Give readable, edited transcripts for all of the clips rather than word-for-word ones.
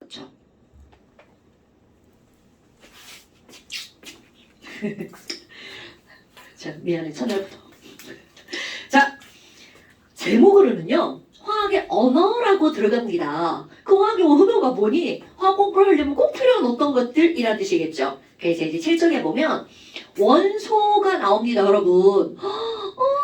그쵸? 자, 미안해, 첫날부터. 자, 제목으로는요, 화학의 언어라고 들어갑니다. 그 화학의 언어가 뭐니? 화학 공부를 하려면 꼭 필요한 어떤 것들이란 뜻이겠죠. 그래서 이제 7쪽에 보면 원소가 나옵니다, 여러분.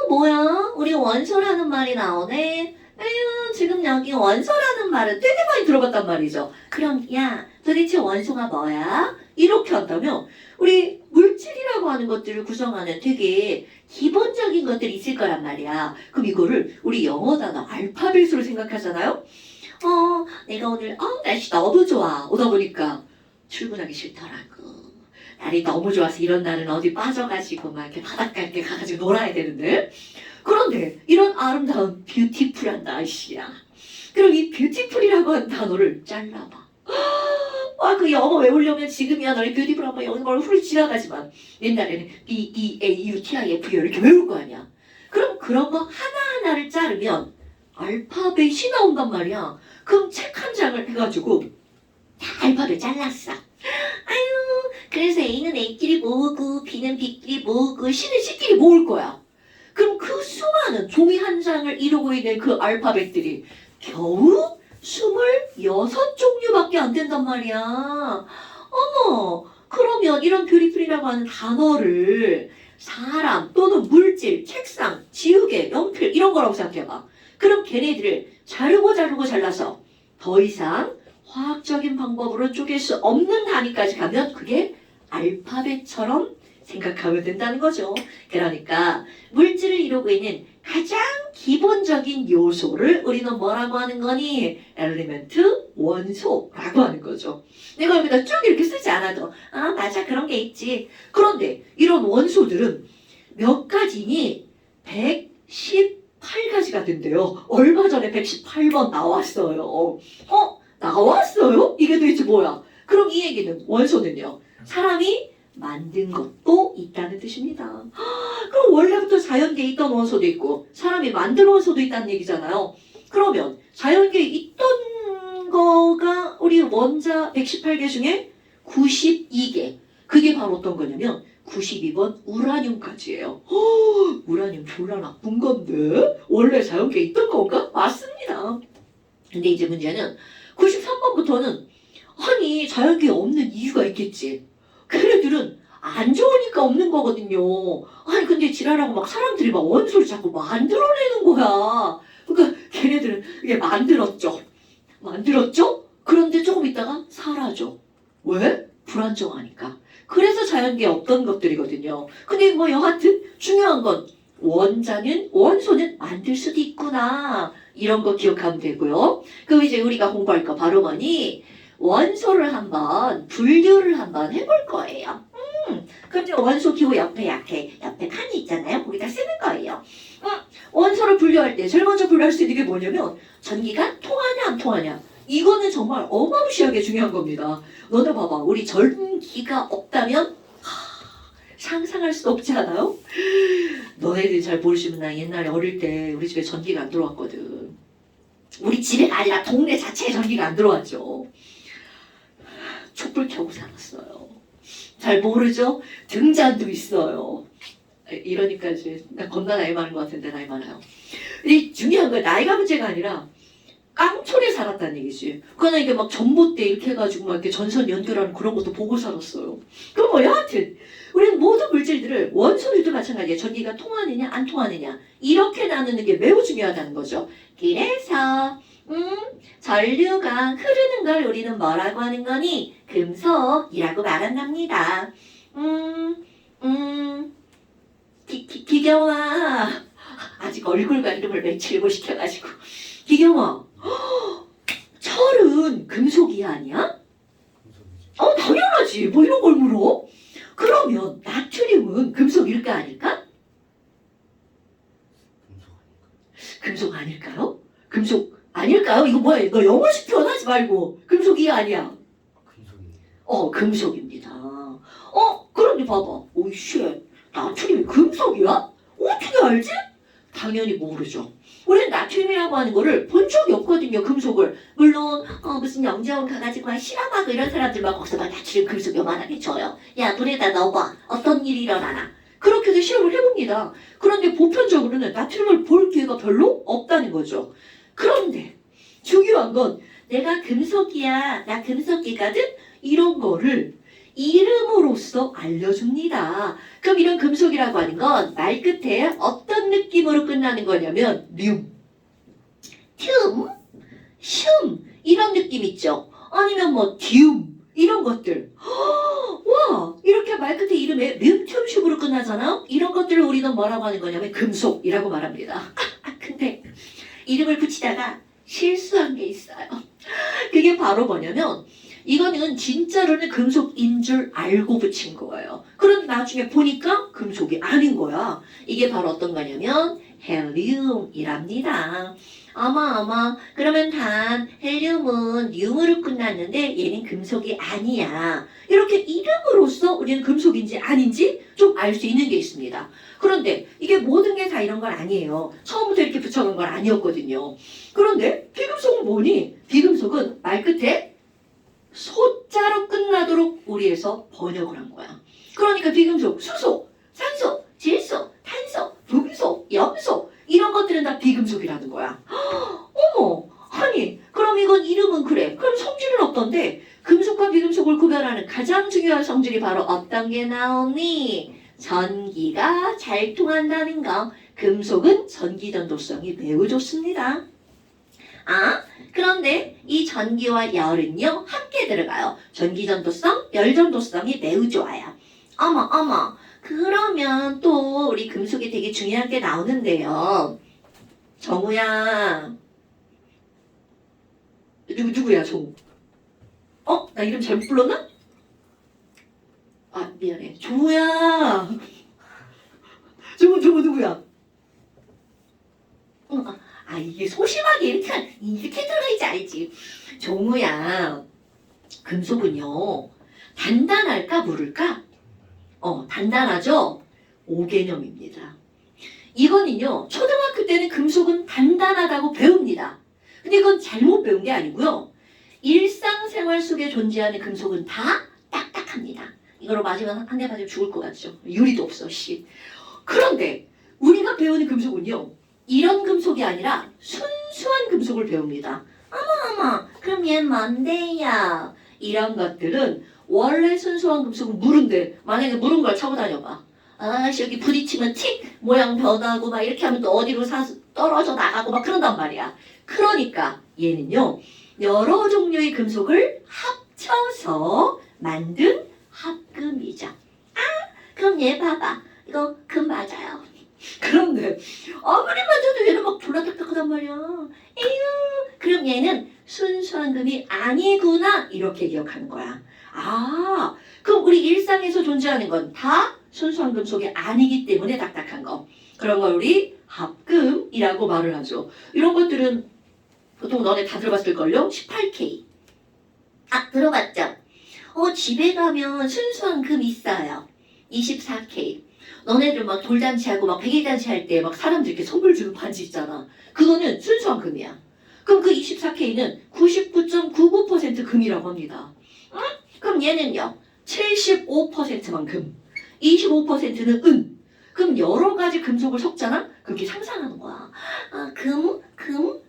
뭐야? 우리 원소라는 말이 나오네? 에휴, 지금 여기 원소라는 말은 되게 많이 들어봤단 말이죠. 그럼, 야, 도대체 원소가 뭐야? 이렇게 한다면, 우리 물질이라고 하는 것들을 구성하는 되게 기본적인 것들이 있을 거란 말이야. 그럼 이거를 우리 영어 단어 알파벳으로 생각하잖아요? 내가 오늘, 날씨 너무 좋아. 오다 보니까 출근하기 싫더라고. 날이 너무 좋아서 이런 날은 어디 빠져가지고 막 이렇게 바닷가 이렇게 가가지고 놀아야 되는데. 그런데 이런 아름다운 뷰티풀한 날씨야. 그럼 이 뷰티풀이라고 하는 단어를 잘라봐. 그 영어 외우려면 지금이야 너희 뷰티풀 한번 여는 걸 훌 지나가지만 옛날에는 B-E-A-U-T-I-F 이렇게 외울 거 아니야. 그럼 그런 거 하나하나를 자르면 알파벳이 나온단 말이야. 그럼 책 한 장을 해가지고 다 알파벳 잘랐어. 그래서 A는 A끼리 모으고 B는 B끼리 모으고 C는 C끼리 모을 거야. 그럼 그 수많은 종이 한 장을 이루고 있는 그 알파벳들이 겨우 26종류밖에 안 된단 말이야. 어머, 그러면 이런 뷰티풀이라고 하는 단어를 사람 또는 물질, 책상, 지우개, 연필 이런 거라고 생각해봐. 그럼 걔네들을 자르고 잘라서 더 이상 화학적인 방법으로 쪼갤 수 없는 단위까지 가면 그게 알파벳처럼 생각하면 된다는 거죠. 그러니까 물질을 이루고 있는 가장 기본적인 요소를 우리는 뭐라고 하는 거니? 엘리멘트, 원소라고 하는 거죠. 내가 여기다 쭉 이렇게 쓰지 않아도 맞아 그런 게 있지. 그런데 이런 원소들은 몇 가지니? 118가지가 된대요. 얼마 전에 118번 나왔어요. 나왔어요? 이게 도대체 뭐야? 그럼 이 얘기는 원소는요. 사람이 만든 것도 있다는 뜻입니다. 그럼 원래부터 자연계에 있던 원소도 있고 사람이 만든 원소도 있다는 얘기잖아요. 그러면 자연계에 있던 거가 우리 원자 118개 중에 92개. 그게 바로 어떤 거냐면 92번 우라늄까지예요. 우라늄 졸라 나쁜 건데? 원래 자연계에 있던 건가? 맞습니다. 근데 이제 문제는 93번부터는 아니 자연계에 없는 이유가 있겠지. 걔네들은 안 좋으니까 없는 거거든요. 아니 근데 지랄하고 막 사람들이 막 원소를 자꾸 만들어내는 거야. 그러니까 걔네들은 이게 만들었죠. 그런데 조금 있다가 사라져. 왜? 불안정하니까. 그래서 자연계에 없던 것들이거든요. 근데 뭐 여하튼 중요한 건 원소는 만들 수도 있구나. 이런 거 기억하면 되고요. 그럼 이제 우리가 공부할 거 바로 뭐니? 원소를 한번 분류를 한번 해볼 거예요. 그럼 이제 원소 기호 옆에 칸이 있잖아요. 거기다 쓰는 거예요. 원소를 분류할 때 제일 먼저 분류할 수 있는 게 뭐냐면 전기가 통하냐 안 통하냐. 이거는 정말 어마무시하게 중요한 겁니다. 너네 봐봐. 우리 전기가 없다면 상상할 수 없지 않아요? 너네들이 잘 모르시면 나 옛날에 어릴 때 우리 집에 전기가 안 들어왔거든. 우리 집에가 아니라 동네 자체에 전기가 안 들어왔죠. 촛불 켜고 살았어요. 잘 모르죠? 등잔도 있어요. 이러니까 이제 나 겁나 나이 많은 것 같은데 나이 많아요. 근데 중요한 건 나이가 문제가 아니라 깡촌에 살았다는 얘기지. 그러나 이게 막 전봇대 이렇게 해가지고 막 이렇게 전선 연결하는 그런 것도 보고 살았어요. 그럼 뭐 여하튼 우리는 모든 물질들을 원소들도 마찬가지예요. 전기가 통하느냐 안 통하느냐 이렇게 나누는 게 매우 중요하다는 거죠. 그래서 전류가 흐르는 걸 우리는 뭐라고 하는 거니? 금속이라고 말한답니다. 기경아 아직 얼굴과 이름을 며칠 못 시켜가지고 기경아 철은 금속이 아니야? 당연하지. 뭐 이런 걸 물어? 그러면 나트륨은 금속일까 아닐까? 금속 아닐까요? 금속 아닐까요? 이거 뭐야? 너 영어식 표현하지 말고 금속이야 아니야? 금속입니다. 그런데 봐봐. 오이씨 나트륨이 금속이야? 어떻게 알지? 당연히 모르죠. 우리는 나트륨이라고 하는 거를 본 적이 없거든요. 금속을. 물론 무슨 영재원 가가지고 막 실험하고 이런 사람들 막 거기서 막 나트륨 금속 요만하게 줘요. 야 물에다 넣어봐. 어떤 일이 일어나나. 그렇게도 실험을 해봅니다. 그런데 보편적으로는 나트륨을 볼 기회가 별로 없다는 거죠. 그런데 중요한 건 내가 금속이야, 나 금속이거든? 이런 거를 이름으로써 알려줍니다. 그럼 이런 금속이라고 하는 건 말 끝에 어떤 느낌으로 끝나는 거냐면 륨, 튬, 슘 이런 느낌 있죠. 아니면 뭐 듐 이런 것들. 와 이렇게 말 끝에 이름에 륨, 튬, 슘으로 끝나잖아. 이런 것들을 우리는 뭐라고 하는 거냐면 금속이라고 말합니다. 근데 이름을 붙이다가 실수한 게 있어요. 그게 바로 뭐냐면 이거는 진짜로는 금속인 줄 알고 붙인 거예요. 그런데 나중에 보니까 금속이 아닌 거야. 이게 바로 어떤 거냐면 헬륨이랍니다. 아마 그러면 단 헬륨은 륨으로 끝났는데 얘는 금속이 아니야. 이렇게 이름으로써 우리는 금속인지 아닌지 좀 알 수 있는 게 있습니다. 그런데 이게 모든 게 다 이런 건 아니에요. 처음부터 이렇게 붙여놓은 건 아니었거든요. 그런데 비금속은 뭐니? 비금속은 말 끝에 소자로 끝나도록 우리에서 번역을 한 거야. 그러니까 비금속, 수소, 산소, 질소, 탄소, 금속, 염소 이런 것들은 다 비금속이라는 거야. 어머, 아니 그럼 이건 이름은 그래. 그럼 성질은 어떤데? 금속과 비금속을 구별하는 가장 중요한 성질이 바로 어떤 게 나오니? 전기가 잘 통한다는 거. 금속은 전기전도성이 매우 좋습니다. 그런데 이 전기와 열은요 함께 들어가요. 전기전도성, 열전도성이 매우 좋아요. 어머 그러면 또 우리 금속이 되게 중요한 게 나오는데요. 정우야. 누구야 정우? 나 이름 잘못 불렀나? 미안해. 정우야. 정우 누구야? 이게 소심하게 이렇게 들어가야지 알지. 정우야. 금속은요 단단할까 무를까? 단단하죠? 5개념입니다. 이거는요 초등학교 때는 금속은 단단하다고 배웁니다. 근데 그건 잘못 배운 게 아니고요. 일상생활 속에 존재하는 금속은 다 딱딱합니다. 이거로 맞으면 한 대 맞으면 죽을 것 같죠? 유리도 없어 씨. 그런데 우리가 배우는 금속은요 이런 금속이 아니라 순수한 금속을 배웁니다. 어머 그럼 얘는 뭔데요? 이런 것들은 원래 순수한 금속은 물인데 만약에 물은 걸 차고 다녀봐. 여기 부딪히면 틱 모양 변하고 막 이렇게 하면 또 어디로 떨어져 나가고 막 그런단 말이야. 그러니까 얘는요 여러 종류의 금속을 합쳐서 만든 합금이죠. 그럼 얘 봐봐. 이거 금 맞아요. 그런데 아무리 맞아도 얘는 막 졸라 딱딱하단 말이야. 에휴 그럼 얘는 순수한 금이 아니구나 이렇게 기억하는 거야. 그럼 우리 일상에서 존재하는 건 다 순수한 금속이 아니기 때문에 딱딱한 거. 그런 걸 우리 합금이라고 말을 하죠. 이런 것들은 보통 너네 다 들어봤을걸요? 18K. 들어봤죠? 집에 가면 순수한 금 있어요. 24K. 너네들 막 돌잔치하고 막 백일잔치 할 때 막 사람들 이렇게 선물 주는 반지 있잖아. 그거는 순수한 금이야. 그럼 그 24K는 99.99% 금이라고 합니다. 그럼 얘는요? 75%만 금, 25%는 은. 그럼 여러 가지 금속을 섞잖아? 그렇게 상상하는 거야.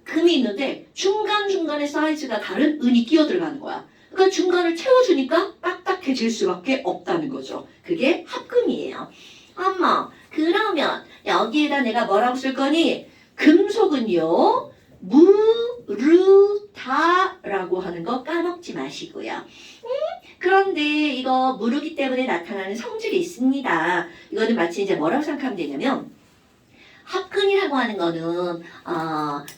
금이 있는데 중간중간에 사이즈가 다른 은이 끼어 들어가는 거야. 그러니까 중간을 채워주니까 딱딱해질 수밖에 없다는 거죠. 그게 합금이에요. 엄마, 그러면 여기에다 내가 뭐라고 쓸 거니? 금속은요, 무르다라고 하는 거 까먹지 마시고요. 그런데 이거 무르기 때문에 나타나는 성질이 있습니다. 이거는 마치 이제 뭐라고 생각하면 되냐면 합금이라고 하는 거는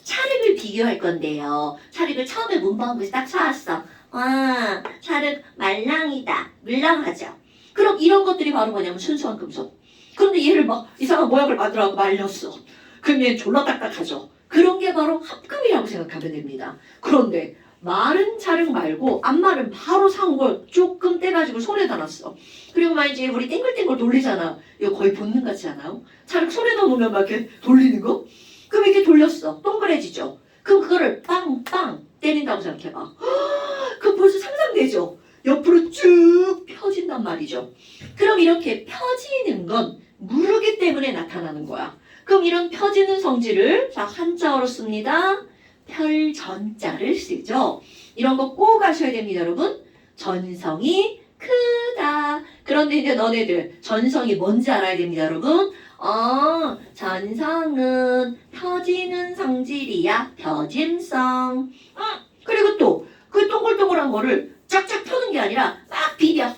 찰흙을 비교할 건데요. 찰흙을 처음에 문방구에서 딱 사왔어. 찰흙 말랑이다. 물랑하죠. 그럼 이런 것들이 바로 뭐냐면 순수한 금속. 그런데 얘를 막 이상한 모양을 만들어갖고 말렸어. 그럼 얘 졸라 딱딱하죠. 그런 게 바로 합금이라고 생각하면 됩니다. 그런데 마른 찰흙 말고 안 마른 바로 사온 걸 조금 떼가지고 손에다 놨어. 그리고 막 이제 우리 땡글땡글 돌리잖아. 이거 거의 본능 같지 않아요? 찰흙 손에다 놓으면 막 이렇게 돌리는 거? 그럼 이렇게 돌렸어. 동그래지죠. 그럼 그거를 빵빵 때린다고 생각해봐. 그럼 벌써 상상되죠? 옆으로 쭉 펴진단 말이죠. 그럼 이렇게 펴지는 건 무르기 때문에 나타나는 거야. 그럼 이런 펴지는 성질을 자 한자어로 씁니다. 펼전자를 쓰죠. 이런 거 꼭 아셔야 됩니다, 여러분. 전성이 크다. 그런데 이제 너네들 전성이 뭔지 알아야 됩니다, 여러분. 전성은 펴지는 성질이야. 펴짐성. 그리고 또 그 동글동글한 거를 쫙쫙 펴는 게 아니라 막 비벼.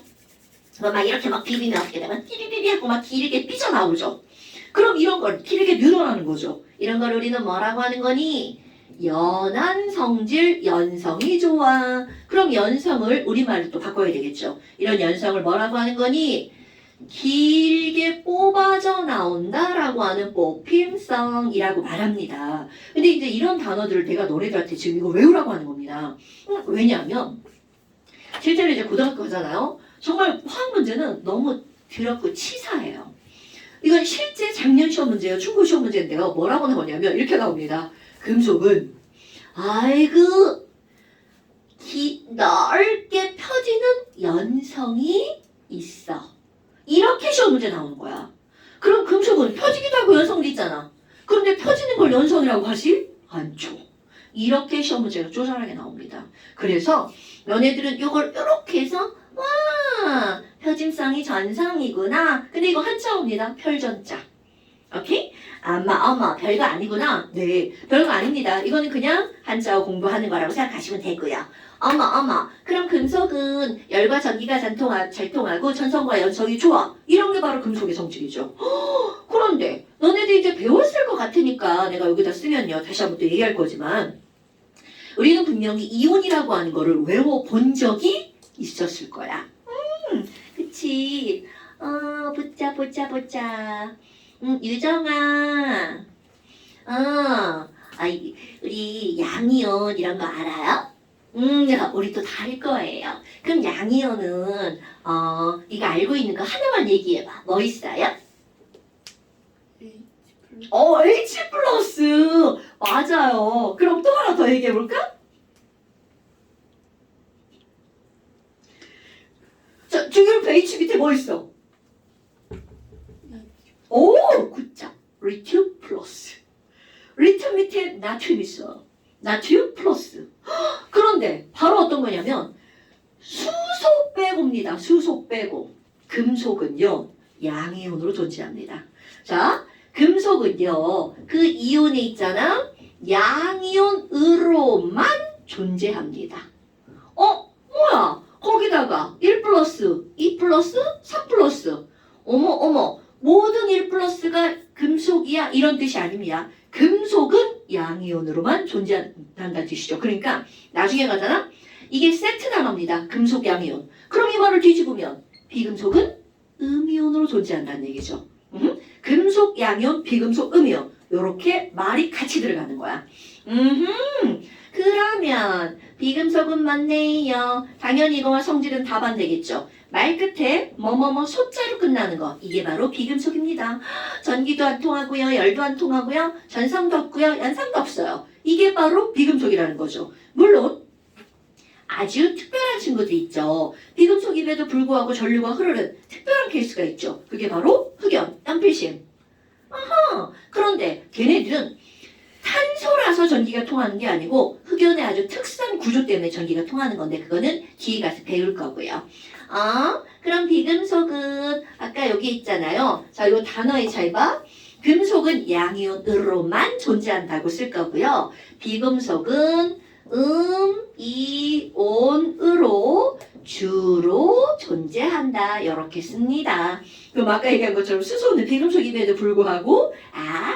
막 이렇게 막 비비면 어떻게 되면 삐비비비 하고 막 길게 삐져나오죠. 그럼 이런 걸 길게 늘어나는 거죠. 이런 걸 우리는 뭐라고 하는 거니? 연한 성질, 연성이 좋아. 그럼 연성을 우리말로 또 바꿔야 되겠죠. 이런 연성을 뭐라고 하는 거니? 길게 뽑아져 나온다라고 하는 뽑힘성이라고 말합니다. 근데 이제 이런 단어들을 내가 너네들한테 지금 이거 외우라고 하는 겁니다. 왜냐하면 실제로 이제 고등학교 가잖아요. 정말 화학 문제는 너무 더럽고 치사해요. 이건 실제 작년 시험 문제예요. 중고 시험 문제인데요. 뭐라고 나오냐면 이렇게 나옵니다. 금속은 아이고 넓게 펴지는 연성이 있어. 이렇게 시험 문제 나오는 거야. 그럼 금속은 펴지기도 하고 연성도 있잖아. 그런데 펴지는 걸 연성이라고 하지 않죠. 이렇게 시험 문제가 쪼잔하게 나옵니다. 그래서 너네들은 이걸 이렇게 해서 와 펴짐성이 전성이구나. 근데 이거 한자어입니다. 펼전자. 오케이? 어머 별거 아니구나. 네 별거 아닙니다. 이거는 그냥 한자어 공부하는 거라고 생각하시면 되고요. 어머 그럼 금속은 열과 전기가 잘 통하고 전성과 연성이 좋아. 이런 게 바로 금속의 성질이죠. 그런데 너네들이 이제 배웠을 것 같으니까 내가 여기다 쓰면요. 다시 한번 또 얘기할 거지만 우리는 분명히 이온이라고 하는 거를 외워본 적이 있었을 거야. 그치. 보자. 유정아. 우리 양이온 이런 거 알아요? 우리 또 다를 거예요. 그럼 양이온은 네가 알고 있는 거 하나만 얘기해봐. 뭐 있어요? H+. 맞아요. 그럼 또 하나 더 얘기해볼까? 자, 중요한 H 밑에 뭐 있어? 굿자. 리튬 플러스. 리튬 밑에 나트륨 있어. 나트륨 플러스. 그런데 바로 어떤 거냐면 수소 빼고입니다. 수소 빼고. 금속은요. 양이온으로 존재합니다. 자, 금속은요. 그 이온에 있잖아. 양이온으로만 존재합니다. 뭐야? 거기다가 1 플러스, 2 플러스, 3 플러스. 어머. 모든 1 플러스가 금속이야. 이런 뜻이 아닙니다. 금속은 양이온으로만 존재한다는 뜻이죠. 그러니까 나중에 가잖아. 이게 세트 단어입니다. 금속 양이온. 그럼 이 말을 뒤집으면 비금속은 음이온으로 존재한다는 얘기죠. 금속 양이온, 비금속 음이온. 요렇게 말이 같이 들어가는 거야. 그러면 비금속은 맞네요. 당연히 이거와 성질은 다 반대겠죠. 말 끝에 뭐뭐뭐 소자로 끝나는 거 이게 바로 비금속입니다. 전기도 안 통하고요. 열도 안 통하고요. 전성도 없고요. 연성도 없어요. 이게 바로 비금속이라는 거죠. 물론 아주 특별한 친구도 있죠. 비금속임에도 불구하고 전류가 흐르는 특별한 케이스가 있죠. 그게 바로 흑연, 연필심. 그런데 걔네들은 탄소라서 전기가 통하는 게 아니고 흑연의 아주 특수한 구조 때문에 전기가 통하는 건데 그거는 뒤에 가서 배울 거고요. 그럼 비금속은 아까 여기 있잖아요. 자, 이거 단어에 잘 봐. 금속은 양이온으로만 존재한다고 쓸 거고요. 비금속은 이온으로 주로 존재한다. 이렇게 씁니다. 그럼 아까 얘기한 것처럼 수소는 비금속임에도 불구하고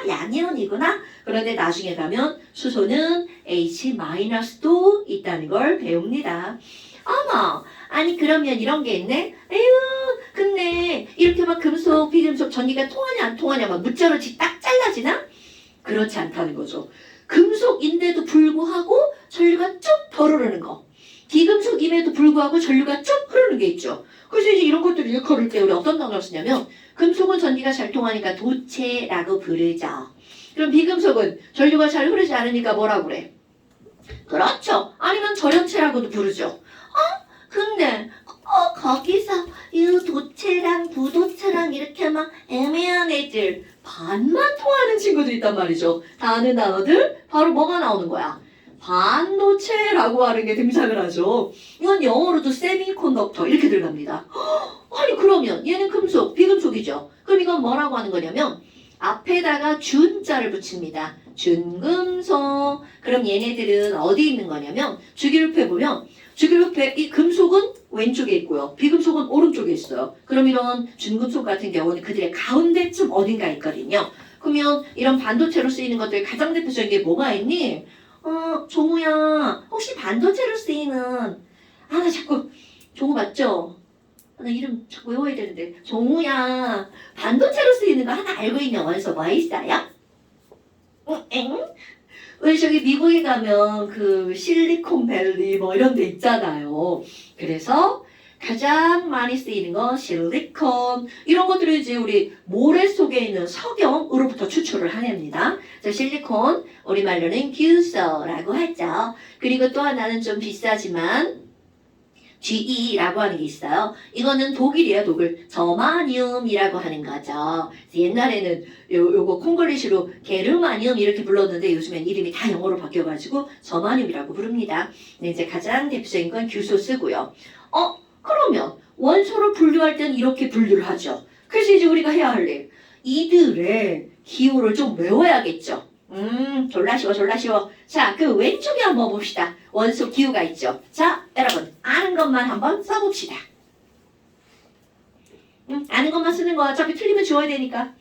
양이온이구나. 그런데 나중에 가면 수소는 H-도 있다는 걸 배웁니다. 아니 그러면 이런 게 있네? 근데 이렇게 막 금속, 비금속 전기가 통하냐 안 통하냐 막 무자로 딱 잘라지나? 그렇지 않다는 거죠. 금속인데도 불구하고 전류가 쭉 덜 흐르는 거. 비금속임에도 불구하고 전류가 쭉 흐르는 게 있죠. 그래서 이제 이런 것들을 일컬을 때 우리 어떤 단어를 쓰냐면 금속은 전기가 잘 통하니까 도체라고 부르죠. 그럼 비금속은 전류가 잘 흐르지 않으니까 뭐라고 그래? 그렇죠. 아니면 절연체라고도 부르죠. 근데 거기서 이 도체랑 부도체랑 이렇게 막 애매한 애들 반만 통하는 친구들 있단 말이죠. 다 아는 단어들 바로 뭐가 나오는 거야? 반도체라고 하는 게 등장을 하죠. 이건 영어로도 세미컨덕터 이렇게 들어갑니다. 아니 그러면 얘는 금속, 비금속이죠. 그럼 이건 뭐라고 하는 거냐면 앞에다가 준자를 붙입니다. 준금속. 그럼 얘네들은 어디 있는 거냐면 주기율표에 보면 주기율표에 이 금속은 왼쪽에 있고요. 비금속은 오른쪽에 있어요. 그럼 이런 준금속 같은 경우는 그들의 가운데쯤 어딘가 있거든요. 그러면 이런 반도체로 쓰이는 것들 가장 대표적인 게 뭐가 있니? 종우야 혹시 반도체로 쓰이는 나 자꾸 종우 맞죠? 나 이름 자꾸 외워야 되는데 종우야 반도체로 쓰이는 거 하나 알고 있는 원소 뭐 있어요? 응? 왜 저기 미국에 가면 그 실리콘밸리 뭐 이런 데 있잖아요. 그래서 가장 많이 쓰이는 건 실리콘 이런 것들을 이제 우리 모래 속에 있는 석영으로부터 추출을 하냅니다. 자, 실리콘 우리말로는 규소라고 하죠. 그리고 또 하나는 좀 비싸지만 GE라고 하는 게 있어요. 이거는 독일이에요, 독일. 저마늄이라고 하는 거죠. 옛날에는 요거 콩글리시로 게르마늄 이렇게 불렀는데 요즘엔 이름이 다 영어로 바뀌어가지고 저마늄이라고 부릅니다. 네, 이제 가장 대표적인 건 규소 쓰고요. 그러면 원소를 분류할 때는 이렇게 분류를 하죠. 그래서 이제 우리가 해야 할 일. 이들의 기호를 좀 외워야겠죠. 졸라 쉬워. 자, 그 왼쪽에 한번 봅시다. 원소 기호가 있죠. 자, 여러분 아는 것만 한번 써봅시다. 아는 것만 쓰는 거 어차피 틀리면 지워야 되니까.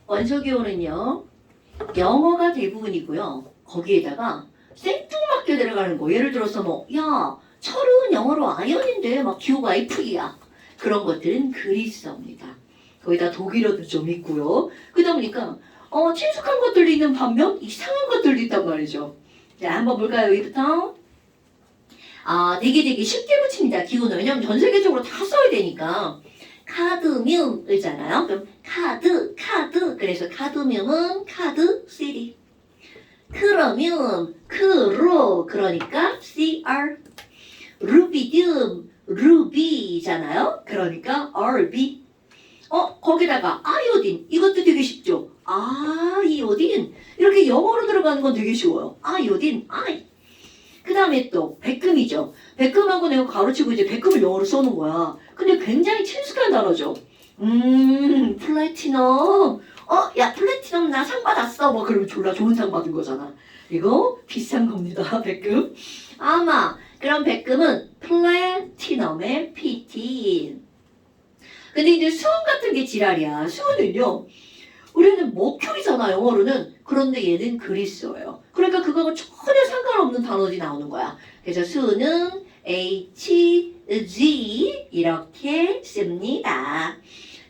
원소 기호는요. 영어가 대부분이고요. 거기에다가 생뚱맞게 들어가는 거. 예를 들어서 철은 영어로 아연인데 막 기호가 F이야. 그런 것들은 그리스어입니다. 거기다 독일어도 좀 있고요. 그러다 보니까 친숙한 것들도 있는 반면 이상한 것들도 있단 말이죠. 자, 한번 볼까요? 여기부터. 되게 쉽게 붙입니다. 기호는. 왜냐면 전 세계적으로 다 써야 되니까. 카드뮴이잖아요. 그럼 카드. 그래서 카드뮴은 카드 CD. 크로뮴, 크로. 그러니까 CR. 루비듐, 루비잖아요. 그러니까 RB. 거기다가 아이오딘. 이것도 되게 쉽죠. 아이오딘. 이렇게 영어로 들어가는 건 되게 쉬워요. 아이오딘, 아이. 그 다음에 또 백금이죠. 백금하고 내가 가르치고 이제 백금을 영어로 써놓은 거야. 근데 굉장히 친숙한 단어죠. 플래티넘. 야 플래티넘 나 상 받았어. 그러면 졸라 좋은 상 받은 거잖아. 이거 비싼 겁니다. 백금. 그럼 백금은 플래티넘의 PT. 근데 이제 수은 같은 게 지랄이야. 수은은요. 우리는 머큐리잖아 영어로는. 그런데 얘는 그리스어예요. 그러니까 그거하고 전혀 상관없는 단어들이 나오는 거야. 그래서 수는 HG 이렇게 씁니다.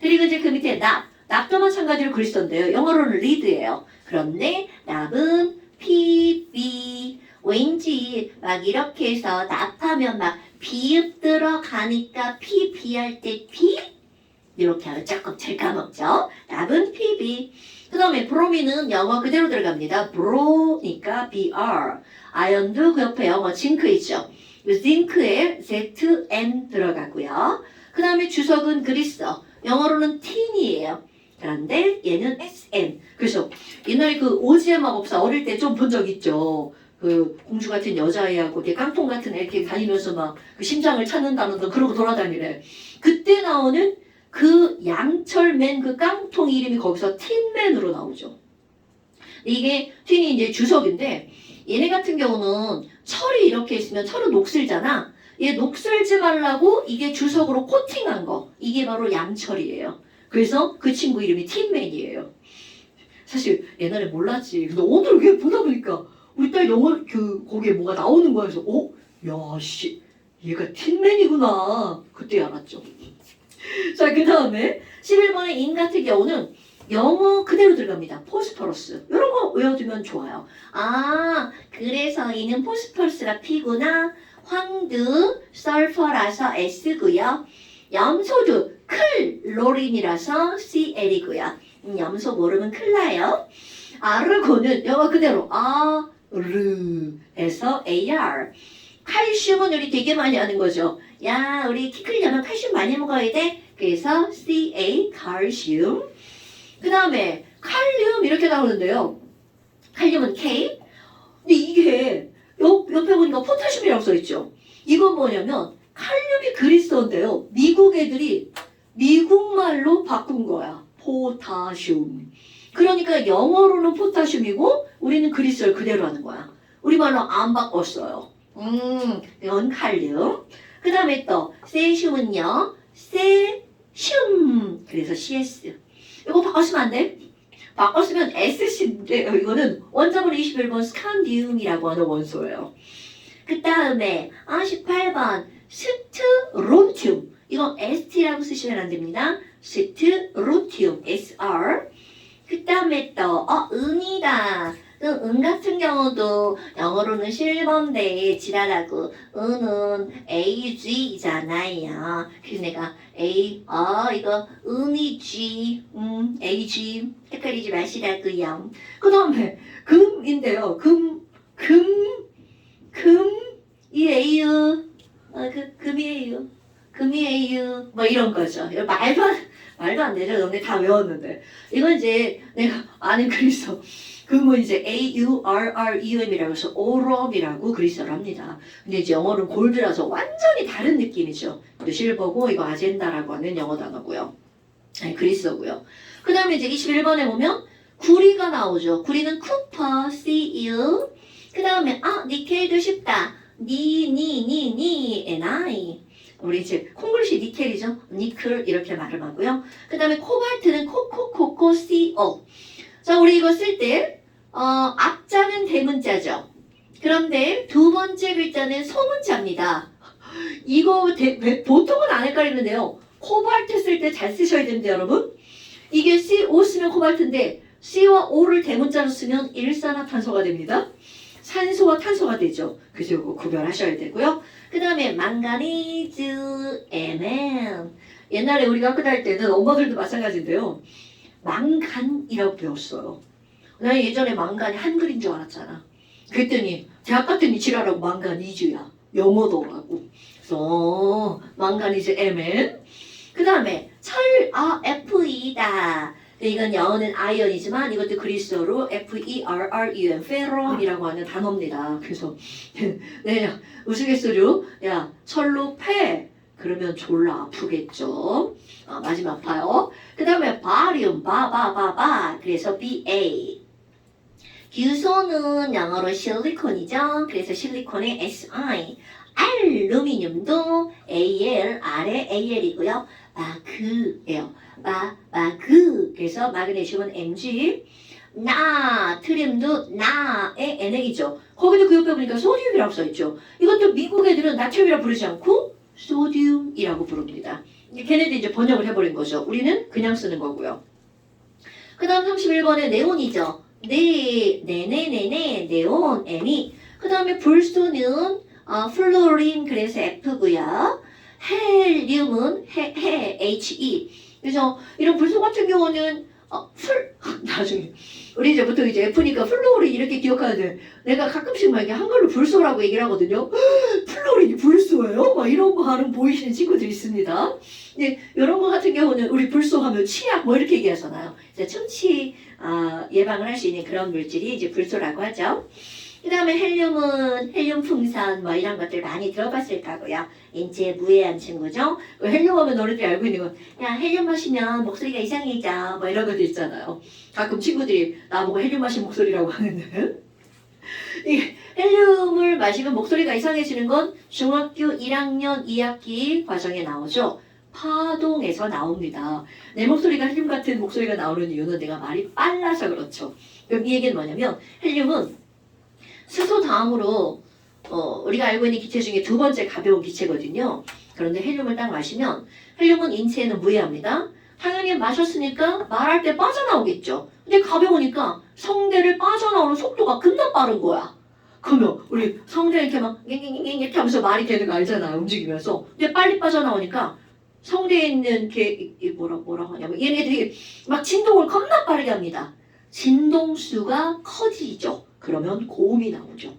그리고 이제 그 밑에 납도 마찬가지로 그리스어인데요. 영어로는 리드예요. 그런데 납은 PB 왠지 막 이렇게 해서 납하면 막 비읍 들어가니까 PB 할 때 비 이렇게 하면 조금 잘 까먹죠. 납은 PB. 그 다음에 브로미는 영어 그대로 들어갑니다. 브로니까 BR. 아연도 그 옆에 영어 징크 있죠. 징크에 ZN 들어가고요. 그 다음에 주석은 그리스어. 영어로는 tin이에요. 그런데 얘는 SN. 그래서 옛날에 그 오지의 마법사 어릴 때 좀 본 적 있죠. 그 공주 같은 여자애하고 이렇게 깡통 같은 애 이렇게 다니면서 막 그 심장을 찾는다는 거 그러고 돌아다니래. 그때 나오는 그 양철맨 그 깡통 이름이 거기서 틴맨으로 나오죠. 이게 틴이 이제 주석인데 얘네 같은 경우는 철이 이렇게 있으면 철은 녹슬잖아. 얘 녹슬지 말라고 이게 주석으로 코팅한 거. 이게 바로 양철이에요. 그래서 그 친구 이름이 틴맨이에요. 사실 옛날에 몰랐지. 근데 오늘 왜 보다 보니까 우리 딸 영어 거기에 뭐가 나오는 거야. 그래서 야 씨, 얘가 틴맨이구나. 그때 알았죠. 자, 그 다음에 11번의 인 같은 경우는 영어 그대로 들어갑니다. 포스퍼러스. 이런 거 외워두면 좋아요. 아, 그래서 이는 포스퍼러스가 P구나. 황두, 설퍼라서 S고요. 염소도 클로린이라서 CL이고요. 염소 모르면 큰일 나요. 아르곤은 영어 그대로 아르에서 AR. 칼슘은 우리 되게 많이 하는 거죠. 야, 우리 키 크려면 칼슘 많이 먹어야 돼. 그래서 CA, 칼슘. 그 다음에 칼륨 이렇게 나오는데요. 칼륨은 K. 근데 이게 옆에 보니까 포타슘이라고 써있죠. 이건 뭐냐면 칼륨이 그리스어인데요. 미국 애들이 미국말로 바꾼 거야. 포타슘. 그러니까 영어로는 포타슘이고 우리는 그리스어를 그대로 하는 거야. 우리말로 안 바꿨어요. 이건 칼륨. 그 다음에 또 세슘은요. 세슘. 그래서 CS. 이거 바꿨으면 안 돼? 바꿨으면 SC인데 이거는 원자번호 21번 스칸디움이라고 하는 원소예요. 그 다음에 18번 스트론튬. 이거 ST라고 쓰시면 안 됩니다. 스트론튬 SR. 그 다음에 또 은이다. 은 같은 경우도 영어로는 실버인데 지랄하고 은은 AG잖아요. 그래서 내가 이거 은이지 AG 헷갈리지 마시라고요. 그 다음에 금인데요. 금이에요. 금이에요. 뭐 이런 거죠. 말도 안 되죠. 너네 다 외웠는데. 이건 이제 내가 아는 그리스어. 금은 이제 AURREM이라고 해서 오럼이라고 그리스어를 합니다. 근데 이제 영어는 골드라서 완전히 다른 느낌이죠. 실버고 이거 아젠다라고 하는 영어 단어고요. 아니, 그리스어고요. 그 다음에 이제 21번에 보면 구리가 나오죠. 구리는 쿠퍼, CU. 그 다음에 니켈도 쉽다. NI. 우리 이제 콩글리시 니켈이죠. 니클 이렇게 말을 그 다음에 코발트는 코코, CO. 자, 우리 이거 쓸 때 앞자는 대문자죠. 그런데 두 번째 글자는 소문자입니다. 이거 보통은 안 헷갈리는데요. 코발트 쓸 때 잘 쓰셔야 됩니다, 여러분. 이게 CO 쓰면 코발트인데 C와 O를 대문자로 쓰면 일산화탄소가 됩니다. 산소와 탄소가 되죠. 그래서 이거 구별하셔야 되고요. 그 다음에 망가니즈, Mn. 옛날에 우리가 학교 다닐 때는 엄마들도 마찬가지인데요. 망간이라고 배웠어요. 나 예전에 망간이 한글인 줄 알았잖아. 그랬더니 대학 갔더니 지랄하고 망가니즈야. 영어더라고. 그래서 망가니즈 Mn. 그 다음에 FE다. 이건 영어는 아이언이지만 이것도 그리스어로 FERRUM, 페럼이라고 하는 단어입니다. 그래서 네, 우스갯소리로 야 철로 패 그러면 졸라 아프겠죠. 맞으면 아파요. 그 다음에 바리움, 바바바바. 그래서 BA. 규소는 영어로 실리콘이죠. 그래서 실리콘의 SI. 알루미늄도 AL, 아래 AL이고요. 마그예요. 마그. 그래서 마그네슘은 Mg. 나트륨도 나의 NA죠. 거기도 그 옆에 보니까 소디움이라고 써있죠. 이것도 미국 애들은 나트륨이라고 부르지 않고 소디움이라고 부릅니다. 걔네들 이제 번역을 해버린 거죠. 우리는 그냥 쓰는 거고요. 그 다음 31번에 네온이죠. 네온, N이. 그 다음에 불소는 플로린 그래서 F고요. 헬륨은 He. 그래서 이런 불소 같은 경우는 나중에 우리 이제 보통 이제 F니까 플로린 이렇게 기억하는데 내가 가끔씩 막 이게 한글로 불소라고 얘기를 하거든요. 플로린이 불소예요? 막 이런 거 하는 보이시는 친구들이 있습니다. 근데 이런 거 같은 경우는 우리 불소하면 치약 뭐 이렇게 얘기하잖아요. 이제 충치 예방을 할 수 있는 그런 물질이 이제 불소라고 하죠. 그 다음에 헬륨은 헬륨 풍선 뭐 이런 것들 많이 들어봤을 거고요. 인체에 무해한 친구죠. 헬륨 하면 너네들이 알고 있는 건 야 헬륨 마시면 목소리가 이상해져 뭐 이런 것도 있잖아요. 가끔 친구들이 나보고 헬륨 마신 목소리라고 하는데 이 헬륨을 마시면 목소리가 이상해지는 건 중학교 1학년 2학기 과정에 나오죠. 파동에서 나옵니다. 내 목소리가 헬륨 같은 목소리가 나오는 이유는 내가 말이 빨라서 그렇죠. 그럼 이 얘기는 뭐냐면 헬륨은 수소 다음으로 우리가 알고 있는 기체 중에 두 번째 가벼운 기체거든요. 그런데 헬륨을 딱 마시면 헬륨은 인체에는 무해합니다. 당연히 마셨으니까 말할 때 빠져나오겠죠. 근데 가벼우니까 성대를 빠져나오는 속도가 겁나 빠른 거야. 그러면 우리 성대 이렇게 막 이렇게 하면서 말이 되는 거 알잖아요. 움직이면서. 근데 빨리 빠져나오니까 성대에 있는 뭐라고 하냐면 얘네들이 막 진동을 겁나 빠르게 합니다. 진동수가 커지죠. 그러면 고음이 나오죠.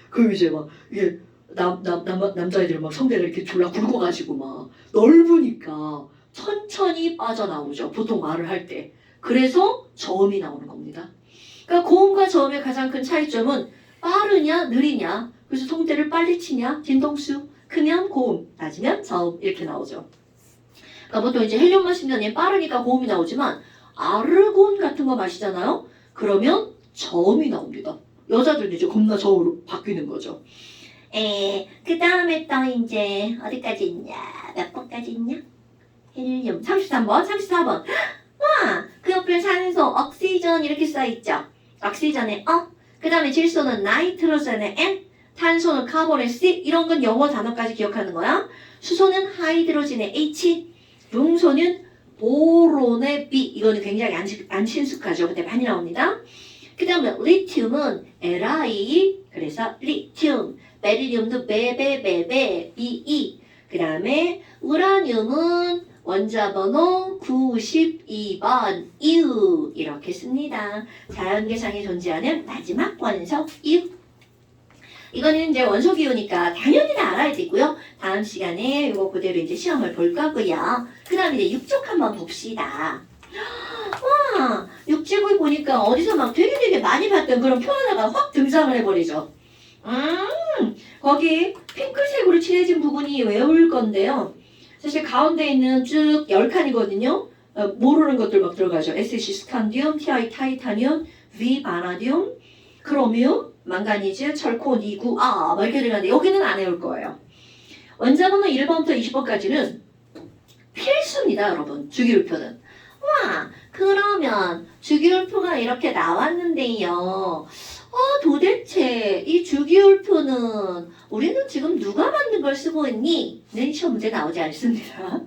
그럼 이제 막 이게 남자애들 막 성대를 이렇게 졸라 굵어가지고 막 넓으니까 천천히 빠져나오죠. 보통 말을 할 때. 그래서 저음이 나오는 겁니다. 그러니까 고음과 저음의 가장 큰 차이점은 빠르냐 느리냐. 그래서 성대를 빨리 치냐 진동수 크면 고음 낮으면 저음 이렇게 나오죠. 그러니까 보통 이제 헬륨 마시면 얘 빠르니까 고음이 나오지만 아르곤 같은 거 마시잖아요. 그러면 저음이 나옵니다. 여자들은 이제 겁나 저음으로 바뀌는 거죠. 그 다음에 또 이제 어디까지 있냐? 몇 번까지 있냐? 헬륨 33번, 34번. 와, 그 옆에 산소, 옥시전 이렇게 써있죠. 옥시전에 그 다음에 질소는 나이트로젠에 N, 탄소는 카본에 C. 이런 건 영어 단어까지 기억하는 거야. 수소는 하이드로진에 H, 붕소는 보론의 B. 이거는 굉장히 안 친숙하죠. 근데 많이 나옵니다. 그 다음에 리튬은 Li, 그래서 리튬. 베릴륨도 베베베베, Be. 그 다음에 우라늄은 원자번호 92번, U. 이렇게 씁니다. 자연계상에 존재하는 마지막 원소, U. 이거는 이제 원소 기호니까 당연히 다 알아야 되고요. 다음 시간에 이거 그대로 이제 시험을 볼 거고요. 그 다음에 이제 육족 한번 봅시다. 와, 육지구이 보니까 어디서 막 되게 많이 봤던 그런 표 하나가 확 등장을 해버리죠. 거기 핑크색으로 칠해진 부분이 외울 건데요. 사실 가운데 있는 쭉 10칸이거든요. 모르는 것들 막 들어가죠. SC 스칸디움, TI 타이타늄, V 바나듐, 크로뮴, 망가니즈, 철코, 니구, 막 이렇게 들어가는데 여기는 안 외울 거예요. 원자번호 1번부터 20번까지는 필수입니다, 여러분. 주기율표는. 와, 그러면 주기율표가 이렇게 나왔는데요. 도대체 이 주기율표는 우리는 지금 누가 만든 걸 쓰고 있니? 는 시험 문제 나오지 않습니다.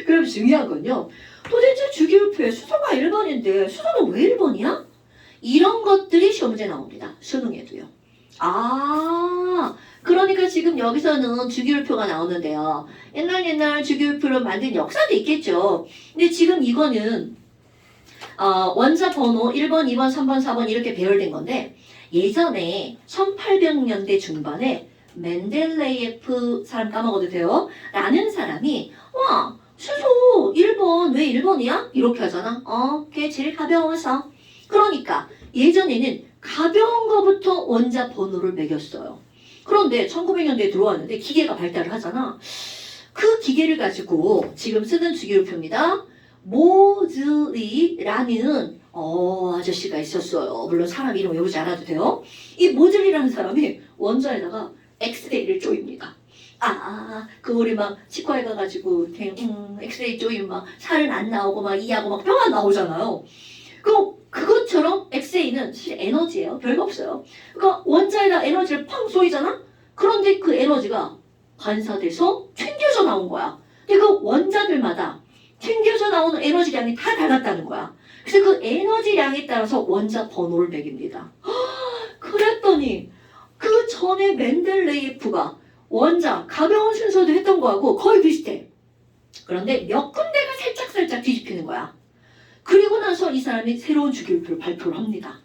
그럼 중요한 건요. 도대체 주기율표에 수소가 1번인데 수소는 왜 1번이야? 이런 것들이 시험 문제 나옵니다. 수능에도요. 그러니까 지금 여기서는 주기율표가 나오는데요. 옛날 주기율표를 만든 역사도 있겠죠. 근데 지금 이거는 원자 번호 1번, 2번, 3번, 4번 이렇게 배열된 건데 예전에 1800년대 중반에 멘델레예프 사람 까먹어도 돼요. 라는 사람이 와 수소 1번 왜 1번이야? 이렇게 하잖아. 걔 제일 가벼워서. 그러니까 예전에는 가벼운 거부터 원자 번호를 매겼어요. 그런데 1900년대에 들어왔는데 기계가 발달을 하잖아. 그 기계를 가지고 지금 쓰는 주기율표입니다. 모즐리라는 아저씨가 있었어요. 물론 사람 이름 외우지 않아도 돼요. 이 모즐리라는 사람이 원자에다가 엑스레이를 쪼입니다. 그 우리 막 치과에 가가지고 엑스레이 쪼이면 막 살은 안 나오고 막 이하고 막 뼈가 나오잖아요. 그것처럼 엑스레이는 사실 에너지예요. 별거 없어요. 그러니까 원자에다 에너지를 팡 쏘이잖아? 그런데 그 에너지가 반사돼서 튕겨져 나온 거야. 근데 그 원자들마다 튕겨져 나오는 에너지량이 다 달랐다는 거야. 그래서 그 에너지량에 따라서 원자 번호를 매깁니다. 그랬더니 그 전에 멘델레예프가 원자, 가벼운 순서도 했던 거하고 거의 비슷해. 그런데 몇 군데가 살짝살짝 뒤집히는 거야. 그리고 나서 이 사람이 새로운 주기율표를 발표를 합니다.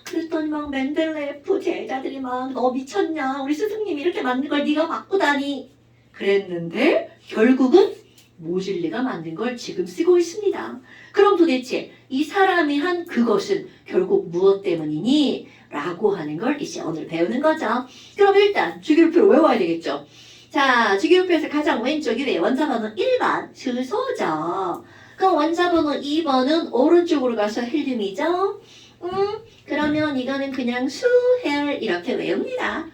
그랬더니 막 멘델레예프 제자들이 막 너 미쳤냐? 우리 스승님이 이렇게 만든 걸 네가 바꾸다니. 그랬는데 결국은 모질리가 만든 걸 지금 쓰고 있습니다. 그럼 도대체 이 사람이 한 그것은 결국 무엇 때문이니? 라고 하는 걸 이제 오늘 배우는 거죠. 그럼 일단 주기율표를 외워야 되겠죠. 자, 주기율표에서 가장 왼쪽 위에 원자번호 1번 수소죠. 그럼 원자번호 2번은 오른쪽으로 가서 헬륨이죠. 그러면 이거는 그냥 수헬 이렇게 외웁니다.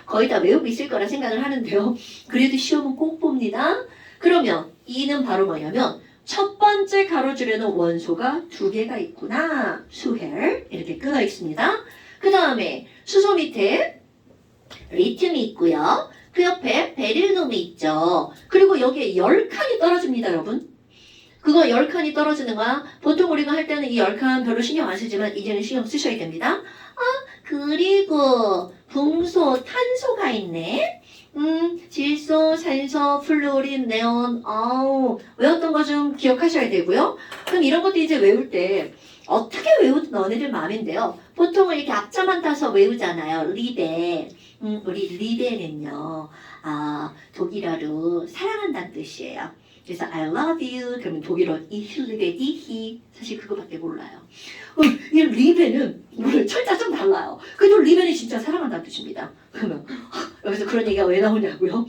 거의 다 외우고 있을 거라 생각을 하는데요. 그래도 시험은 꼭 봅니다. 그러면 2는 바로 뭐냐면 첫 번째 가로줄에는 원소가 2개가 있구나. 수헬 이렇게 끊어 있습니다. 그 다음에 수소 밑에 리튬이 있고요. 그 옆에 베릴륨이 있죠. 그리고 여기에 10칸이 떨어집니다, 여러분. 그거 10칸이 떨어지는 거야. 보통 우리가 할 때는 이 10칸 별로 신경 안 쓰지만 이제는 신경 쓰셔야 됩니다. 그리고 붕소, 탄소가 있네. 질소, 산소, 플루오린, 네온. 외웠던 거 좀 기억하셔야 되고요. 그럼 이런 것도 이제 외울 때 어떻게 외우든 너네들 마음인데요. 보통은 이렇게 앞자만 따서 외우잖아요. 리베. 우리 리베는요. 독일어로 사랑한다는 뜻이에요. 그래서 I love you 그러면 독일어 ich liebe dich 사실 그거밖에 몰라요. 이 리베는 물론 철자 좀 달라요. 그래도 리베는 진짜 사랑한다는 뜻입니다. 그러면 여기서 그런 얘기가 왜 나오냐고요?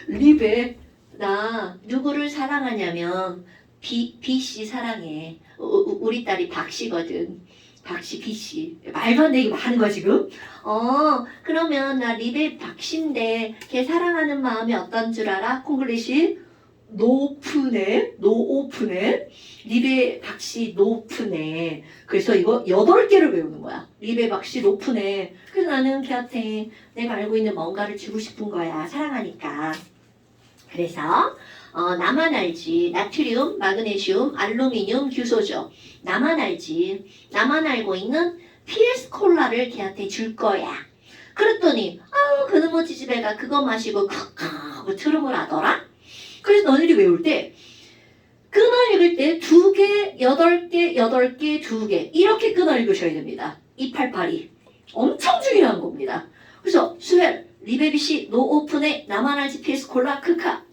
리베 나 누구를 사랑하냐면 비씨 사랑해. 우리 딸이 박씨거든. 박씨 비씨 말도 안 되게 하는 거야 지금. 그러면 나 리베 박씨인데 걔 사랑하는 마음이 어떤 줄 알아? 콩글리시 노프네, 노오프네, 리베 박씨 노프네. 그래서 이거 8개를 외우는 거야. 리베 박씨 노프네. 그래서 나는 걔한테 내가 알고 있는 뭔가를 주고 싶은 거야. 사랑하니까. 그래서 나만 알지. 나트륨, 마그네슘, 알루미늄, 규소죠. 나만 알지. 나만 알고 있는 PS 콜라를 걔한테 줄 거야. 그랬더니 그놈의 지지배가 그거 마시고 크크 트름을 하더라. 그래서 너희들이 외울 때 끊어 읽을 때 2개, 8개, 8개, 2개 이렇게 끊어 읽으셔야 됩니다. 2882 엄청 중요한 겁니다. 그래서 수헬, 리베비씨, 노오픈에 나만 알지 PS 콜라 크카.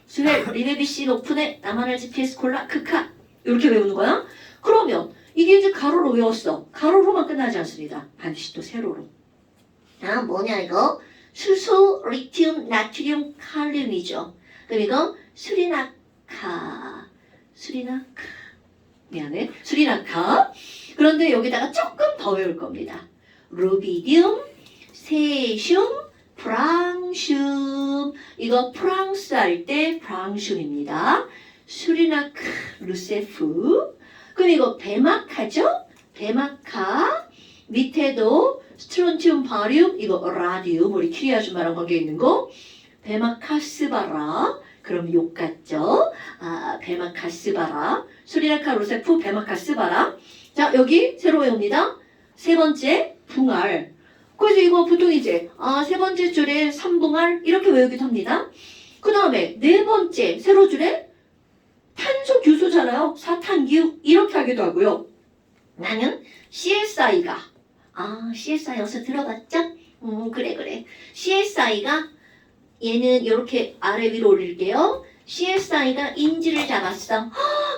수헬, 리베비씨, 노오픈에 나만 알지 PS 콜라 크카. 이렇게 외우는 거야. 그러면 이게 이제 가로로 외웠어. 가로로만 끝나지 않습니다. 반드시 또 세로로. 뭐냐 이거? 수소, 리튬, 나트륨, 칼륨이죠. 그럼 이거 수리나카 미안해 수리나카. 그런데 여기다가 조금 더 외울 겁니다. 루비디움, 세슘, 프랑슘. 이거 프랑스 할 때 프랑슘입니다. 수리나카 루세프. 그럼 이거 베마카죠? 베마카. 밑에도 스트론튬 바륨 이거 라디움 우리 키리 아줌마랑 관계 있는 거. 베마카스바라. 그럼 욕 같죠? 베마카스바라. 수리나카 로세프 베마카스바라. 자, 여기 새로 외웁니다. 세 번째, 붕알. 그래서 이거 보통 이제 세 번째 줄에 3붕알 이렇게 외우기도 합니다. 그 다음에 네 번째 세로 줄에 탄소 규소잖아요. 사탄기육 이렇게 하기도 하고요. 나는 CSI가 CSI 어디서 들어봤죠? 그래. CSI가 얘는 이렇게 아래 위로 올릴게요. CSI가 인지를 잡았어.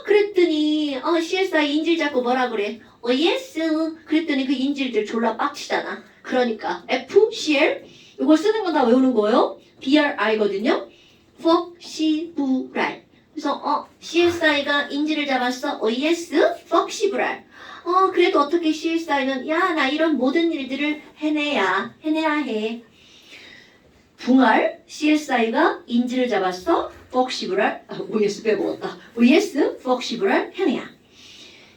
그랬더니 CSI 인질 잡고 뭐라 그래? yes. 그랬더니 그 인질들 졸라 빡치잖아. 그러니까 FCL 이거 쓰는 건 다 외우는 거예요. BRI거든요. 퍽시브랄. 그래서 CSI가 인지를 잡았어. yes. 퍽시브랄. 그래도 어떻게 CSI는 나 이런 모든 일들을 해내야 해. 붕알 CSI가 인지를 잡았어. 퍽시브랄. OS 빼먹었다. OS 퍽시브랄 해내야.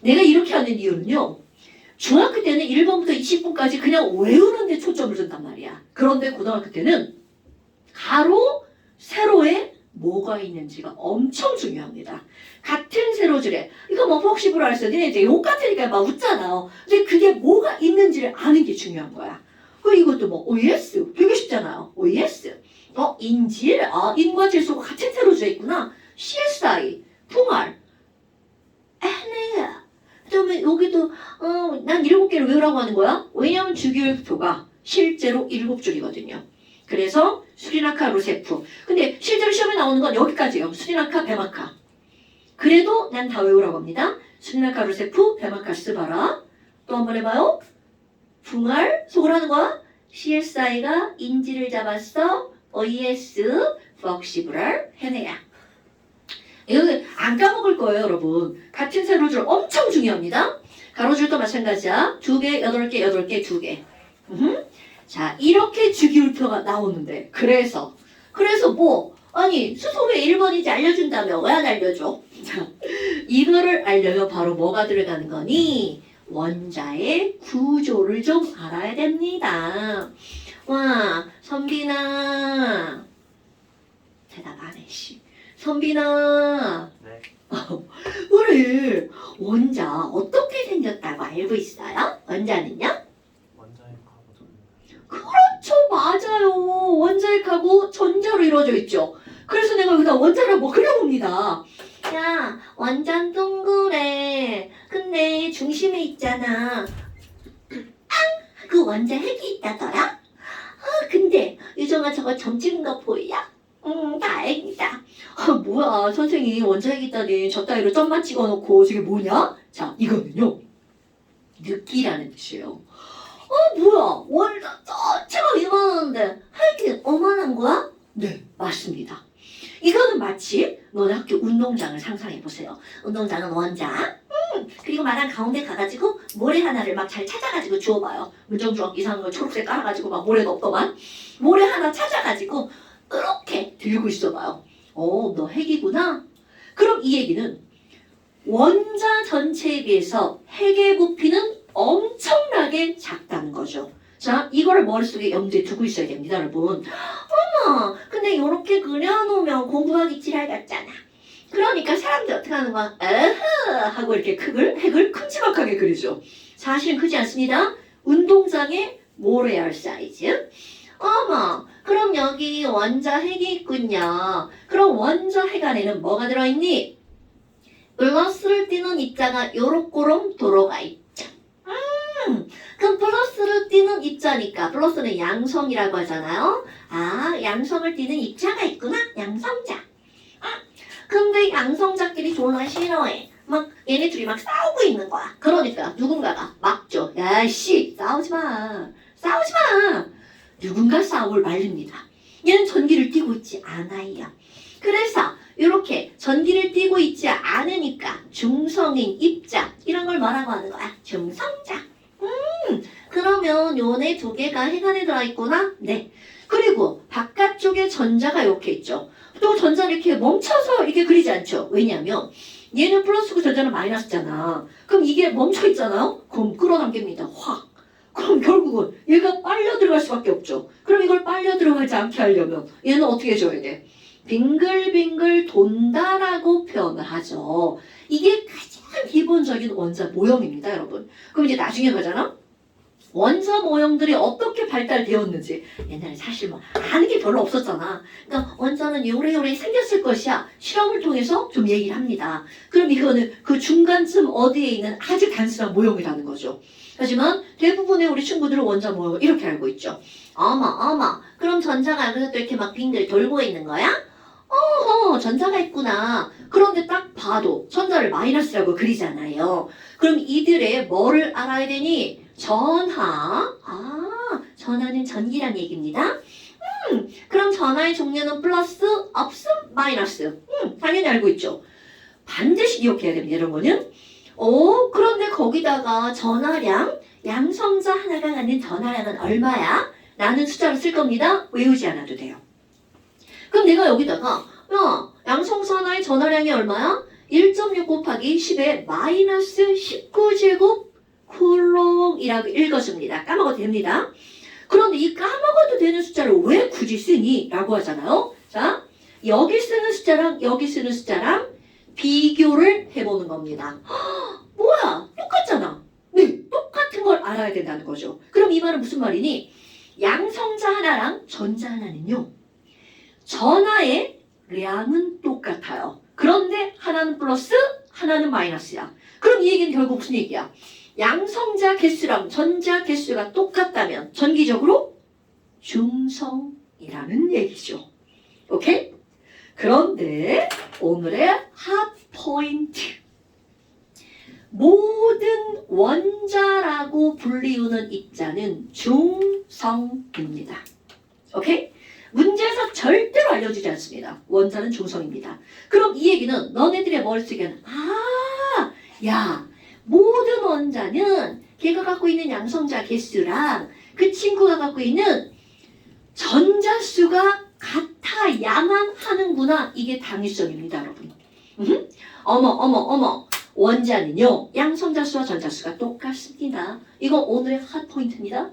내가 이렇게 하는 이유는요. 중학교 때는 1번부터 20번까지 그냥 외우는 데 초점을 둔단 말이야. 그런데 고등학교 때는 가로, 세로에 뭐가 있는지가 엄청 중요합니다. 같은 세로줄에 이거 뭐 퍽시브랄 했어. 니네 이제 욕 같으니까 막 웃잖아요. 근데 그게 뭐가 있는지를 아는 게 중요한 거야. 이것도 뭐 OS 되게 쉽잖아요. OS. 인질. 인과 질소가 같은 세로주에 있구나. CSI. 풍알. 에네야. 그다음에 여기도 난 7개를 외우라고 하는 거야. 왜냐하면 주기율표가 실제로 7줄이거든요. 그래서 수리나카 루세프. 근데 실제로 시험에 나오는 건 여기까지예요. 수리나카 베마카. 그래도 난 다 외우라고 합니다. 수리나카 루세프 베마카 스바라. 또 한 번 해봐요. 풍알 속을 하는 거야. CSI가 인지를 잡았어. OES flexible을 해내야. 이거 안 까먹을 거예요, 여러분. 같은 세로줄 엄청 중요합니다. 가로줄도 마찬가지야. 2개, 8개, 8개, 2개. 자, 이렇게 주기율표가 나오는데 그래서 뭐 아니 수소 왜 1번인지 알려준다며 왜 안 알려줘? 자, 이거를 알려면 바로 뭐가 들어가는 거니? 원자의 구조를 좀 알아야 됩니다. 와, 선빈아. 대답 안 해, 씨. 선빈아. 네. 우리 원자 어떻게 생겼다고 알고 있어요? 원자는요? 원자핵하고 전자. 그렇죠, 맞아요. 원자핵하고 전자로 이루어져 있죠. 그래서 내가 여기다 원자라고 그려봅니다. 야, 원자는 동그래. 근데 중심에 있잖아. 그 원자 핵이 있다더라? 근데 유정아 저거 점 찍은 거 보여? 다행이다. 뭐야, 선생님 원자 핵 있다니 저 따위로 점만 찍어놓고 저게 뭐냐? 자, 이거는요. 느끼라는 뜻이에요. 뭐야, 원자 자체가 이만한데 핵이 어마한 거야? 네, 맞습니다. 이거는 마치 너네 학교 운동장을 상상해 보세요. 운동장은 원자. 그리고 마당 가운데 가가지고 모래 하나를 막 잘 찾아가지고 주워봐요. 문정주황 이상한 걸 초록색 깔아가지고 막 모래가 없더만. 모래 하나 찾아가지고 이렇게 들고 있어봐요. 너 핵이구나. 그럼 이 얘기는 원자 전체에 비해서 핵의 부피는 엄청나게 작다는 거죠. 자, 이거를 머릿속에 염두에 두고 있어야 됩니다, 여러분. 어머, 근데 이렇게 그려놓으면 공부하기 지랄 같잖아. 그러니까 사람들이 어떻게 하는 거야? 에흐 하고 이렇게 핵을 큼지막하게 그리죠. 사실은 크지 않습니다. 운동장의 모래알 사이즈. 어머, 그럼 여기 원자 핵이 있군요. 그럼 원자 핵 안에는 뭐가 들어있니? 플러스를 띄는 입자가 요렇게럼 들어가 있죠. 그럼 플러스를 띄는 입자니까 플러스는 양성이라고 하잖아요. 양성을 띄는 입자가 있구나. 양성자. 근데 양성자끼리 졸라 싫어해. 막 얘네 둘이 막 싸우고 있는 거야. 그러니까 누군가가 막죠. 야씨 싸우지 마. 싸우지 마. 누군가 싸움을 말립니다. 얘는 전기를 띠고 있지 않아요. 그래서 이렇게 전기를 띠고 있지 않으니까 중성인 입자 이런 걸 뭐라고 하는 거야? 중성자. 그러면 요네 두 개가 핵 안에 들어있구나? 네. 그리고 바깥쪽에 전자가 이렇게 있죠. 또 전자를 이렇게 멈춰서 이렇게 그리지 않죠. 왜냐면 얘는 플러스고 전자는 마이너스잖아. 그럼 이게 멈춰 있잖아요. 그럼 끌어당깁니다. 확. 그럼 결국은 얘가 빨려 들어갈 수밖에 없죠. 그럼 이걸 빨려 들어가지 않게 하려면 얘는 어떻게 해줘야 돼? 빙글빙글 돈다라고 표현을 하죠. 이게 가장 기본적인 원자 모형입니다, 여러분. 그럼 이제 나중에 가잖아? 원자 모형들이 어떻게 발달되었는지 옛날에 사실 뭐 아는 게 별로 없었잖아. 그러니까 원자는 요래요래 생겼을 것이야. 실험을 통해서 좀 얘기를 합니다. 그럼 이거는 그 중간쯤 어디에 있는 아주 단순한 모형이라는 거죠. 하지만 대부분의 우리 친구들은 원자 모형을 이렇게 알고 있죠. 어머. 그럼 전자가 여기서 또 이렇게 막 빙글 돌고 있는 거야? 전자가 있구나. 그런데 딱 봐도 전자를 마이너스라고 그리잖아요. 그럼 이들의 뭐를 알아야 되니? 전하. 전하는 전기란 얘기입니다. 그럼 전하의 종류는 플러스, 없음, 마이너스. 당연히 알고 있죠. 반드시 기억해야 됩니다, 여러분은. 그런데 거기다가 전하량, 양성자 하나가 갖는 전하량은 얼마야? 라는 숫자로 쓸 겁니다. 외우지 않아도 돼요. 그럼 내가 여기다가 양성자 하나의 전하량이 얼마야? 1.6 곱하기 10의 마이너스 19제곱 쿨롱이라고 읽어줍니다. 까먹어도 됩니다. 그런데 이 까먹어도 되는 숫자를 왜 굳이 쓰니? 라고 하잖아요. 자, 여기 쓰는 숫자랑 여기 쓰는 숫자랑 비교를 해보는 겁니다. 뭐야? 똑같잖아. 네, 똑같은 걸 알아야 된다는 거죠. 그럼 이 말은 무슨 말이니? 양성자 하나랑 전자 하나는요. 전하의 량은 똑같아요. 그런데 하나는 플러스, 하나는 마이너스야. 그럼 이 얘기는 결국 무슨 얘기야? 양성자 개수랑 전자 개수가 똑같다면 전기적으로 중성이라는 얘기죠. 오케이? 그런데 오늘의 핫 포인트. 모든 원자라고 불리우는 입자는 중성입니다. 오케이? 문제에서 절대로 알려주지 않습니다. 원자는 중성입니다. 그럼 이 얘기는 너네들의 머릿속에는 야, 모든 원자는 걔가 갖고 있는 양성자 개수랑 그 친구가 갖고 있는 전자수가 같아야만 하는구나. 이게 당위성입니다, 여러분. 어머. 원자는요, 양성자수와 전자수가 똑같습니다. 이거 오늘의 핫 포인트입니다.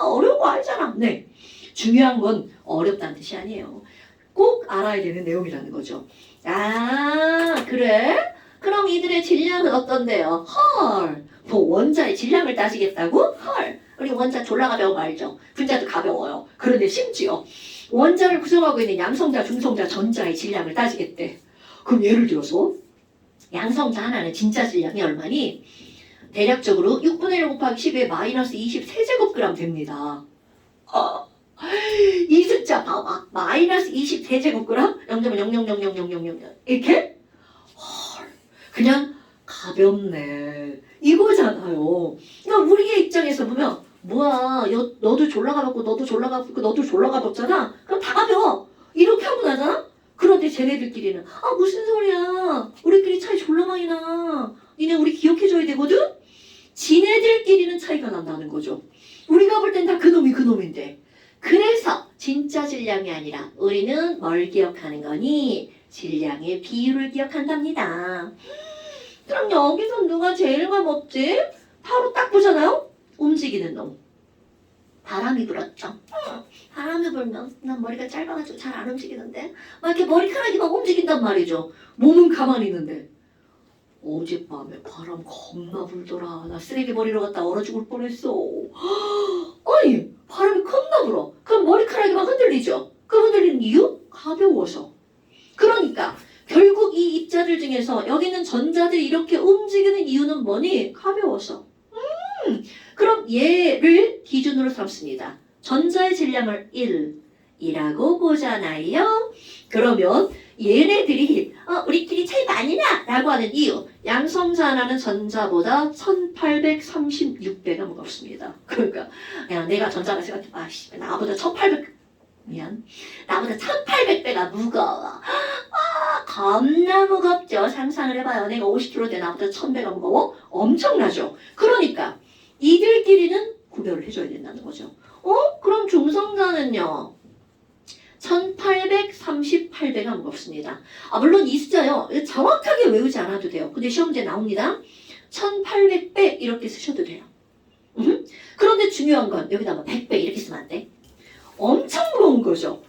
어려운 거 알잖아. 네. 중요한 건 어렵다는 뜻이 아니에요. 꼭 알아야 되는 내용이라는 거죠. 아, 그래? 그럼 이들의 질량은 어떤데요? 헐, 뭐 원자의 질량을 따지겠다고? 헐, 우리 원자 졸라 가벼운 거 알죠? 분자도 가벼워요. 그런데 심지어 원자를 구성하고 있는 양성자, 중성자, 전자의 질량을 따지겠대. 그럼 예를 들어서 양성자 하나는 진짜 질량이 얼마니? 대략적으로 6분의 1 곱하기 10의 마이너스 23제곱그램 됩니다. 이 숫자 봐봐. 마이너스 23제곱그램 0.00000000 이렇게? 헐, 그냥 가볍네. 이거잖아요. 그러니까 우리의 입장에서 보면 뭐야, 너도 졸라 가볍고 너도 졸라 가볍고 너도 졸라 가볍잖아. 그럼 다 가벼워. 이렇게 하고 나잖아? 그런데 쟤네들끼리는 무슨 소리야. 우리끼리 차이 졸라 많이 나. 니네 우리 기억해줘야 되거든? 지네들끼리는 차이가 난다는 거죠. 우리가 볼 땐 다 그놈인데. 그래서 진짜 질량이 아니라 우리는 뭘 기억하는 거니? 질량의 비율을 기억한답니다. 그럼 여기서 누가 제일 가볍지? 바로 딱 보잖아요? 움직이는 놈. 바람이 불었죠. 바람이 불면 난 머리가 짧아가지고 잘 안 움직이는데 막 이렇게 머리카락이 막 움직인단 말이죠. 몸은 가만히 있는데 어젯밤에 바람 겁나 불더라. 나 쓰레기 버리러 갔다 얼어 죽을 뻔했어. 아니 바람이 겁나 불어. 그럼 머리카락이 막 흔들리죠. 그 흔들리는 이유? 가벼워서. 그러니까 결국 이 입자들 중에서 여기 있는 전자들이 이렇게 움직이는 이유는 뭐니? 가벼워서. 그럼 얘를 기준으로 삼습니다. 전자의 질량을 1이라고 보잖아요. 그러면 얘네들이 우리끼리 차이 많이 나! 라고 하는 이유. 양성자 하나는 전자보다 1836배가 무겁습니다. 그러니까 야, 내가 전자가 생각해봐. 나보다 1800배가 무거워. 겁나 무겁죠. 상상을 해봐요. 내가 50kg인데 나보다 1000배가 무거워? 엄청나죠. 그러니까 이들끼리는 구별을 해줘야 된다는 거죠. 그럼 중성자는요. 1838배가 무겁습니다. 물론 이 숫자요. 정확하게 외우지 않아도 돼요. 근데 시험지에 나옵니다. 1800배 이렇게 쓰셔도 돼요. 그런데 중요한 건 여기다가 100배 이렇게 쓰면 안 돼. 엄청 무거운 거죠.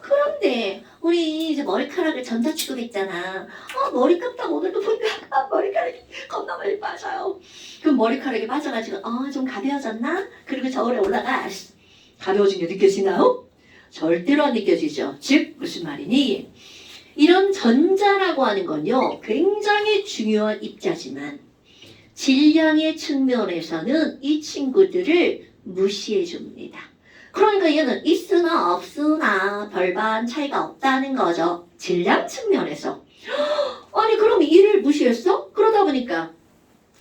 그런데 우리 이제 머리카락을 전자 취급했잖아. 머리 감다 오늘도 보니까 머리카락이 겁나 많이 빠져요. 그럼 머리카락이 빠져가지고 좀 가벼워졌나? 그리고 저울에 올라가. 가벼워진 게 느껴지나요? 절대로 안 느껴지죠. 즉 무슨 말이니? 이런 전자라고 하는 건요. 굉장히 중요한 입자지만 질량의 측면에서는 이 친구들을 무시해 줍니다. 그러니까 얘는 있으나 없으나 별반 차이가 없다는 거죠. 질량 측면에서. 아니 그럼 이를 무시했어? 그러다 보니까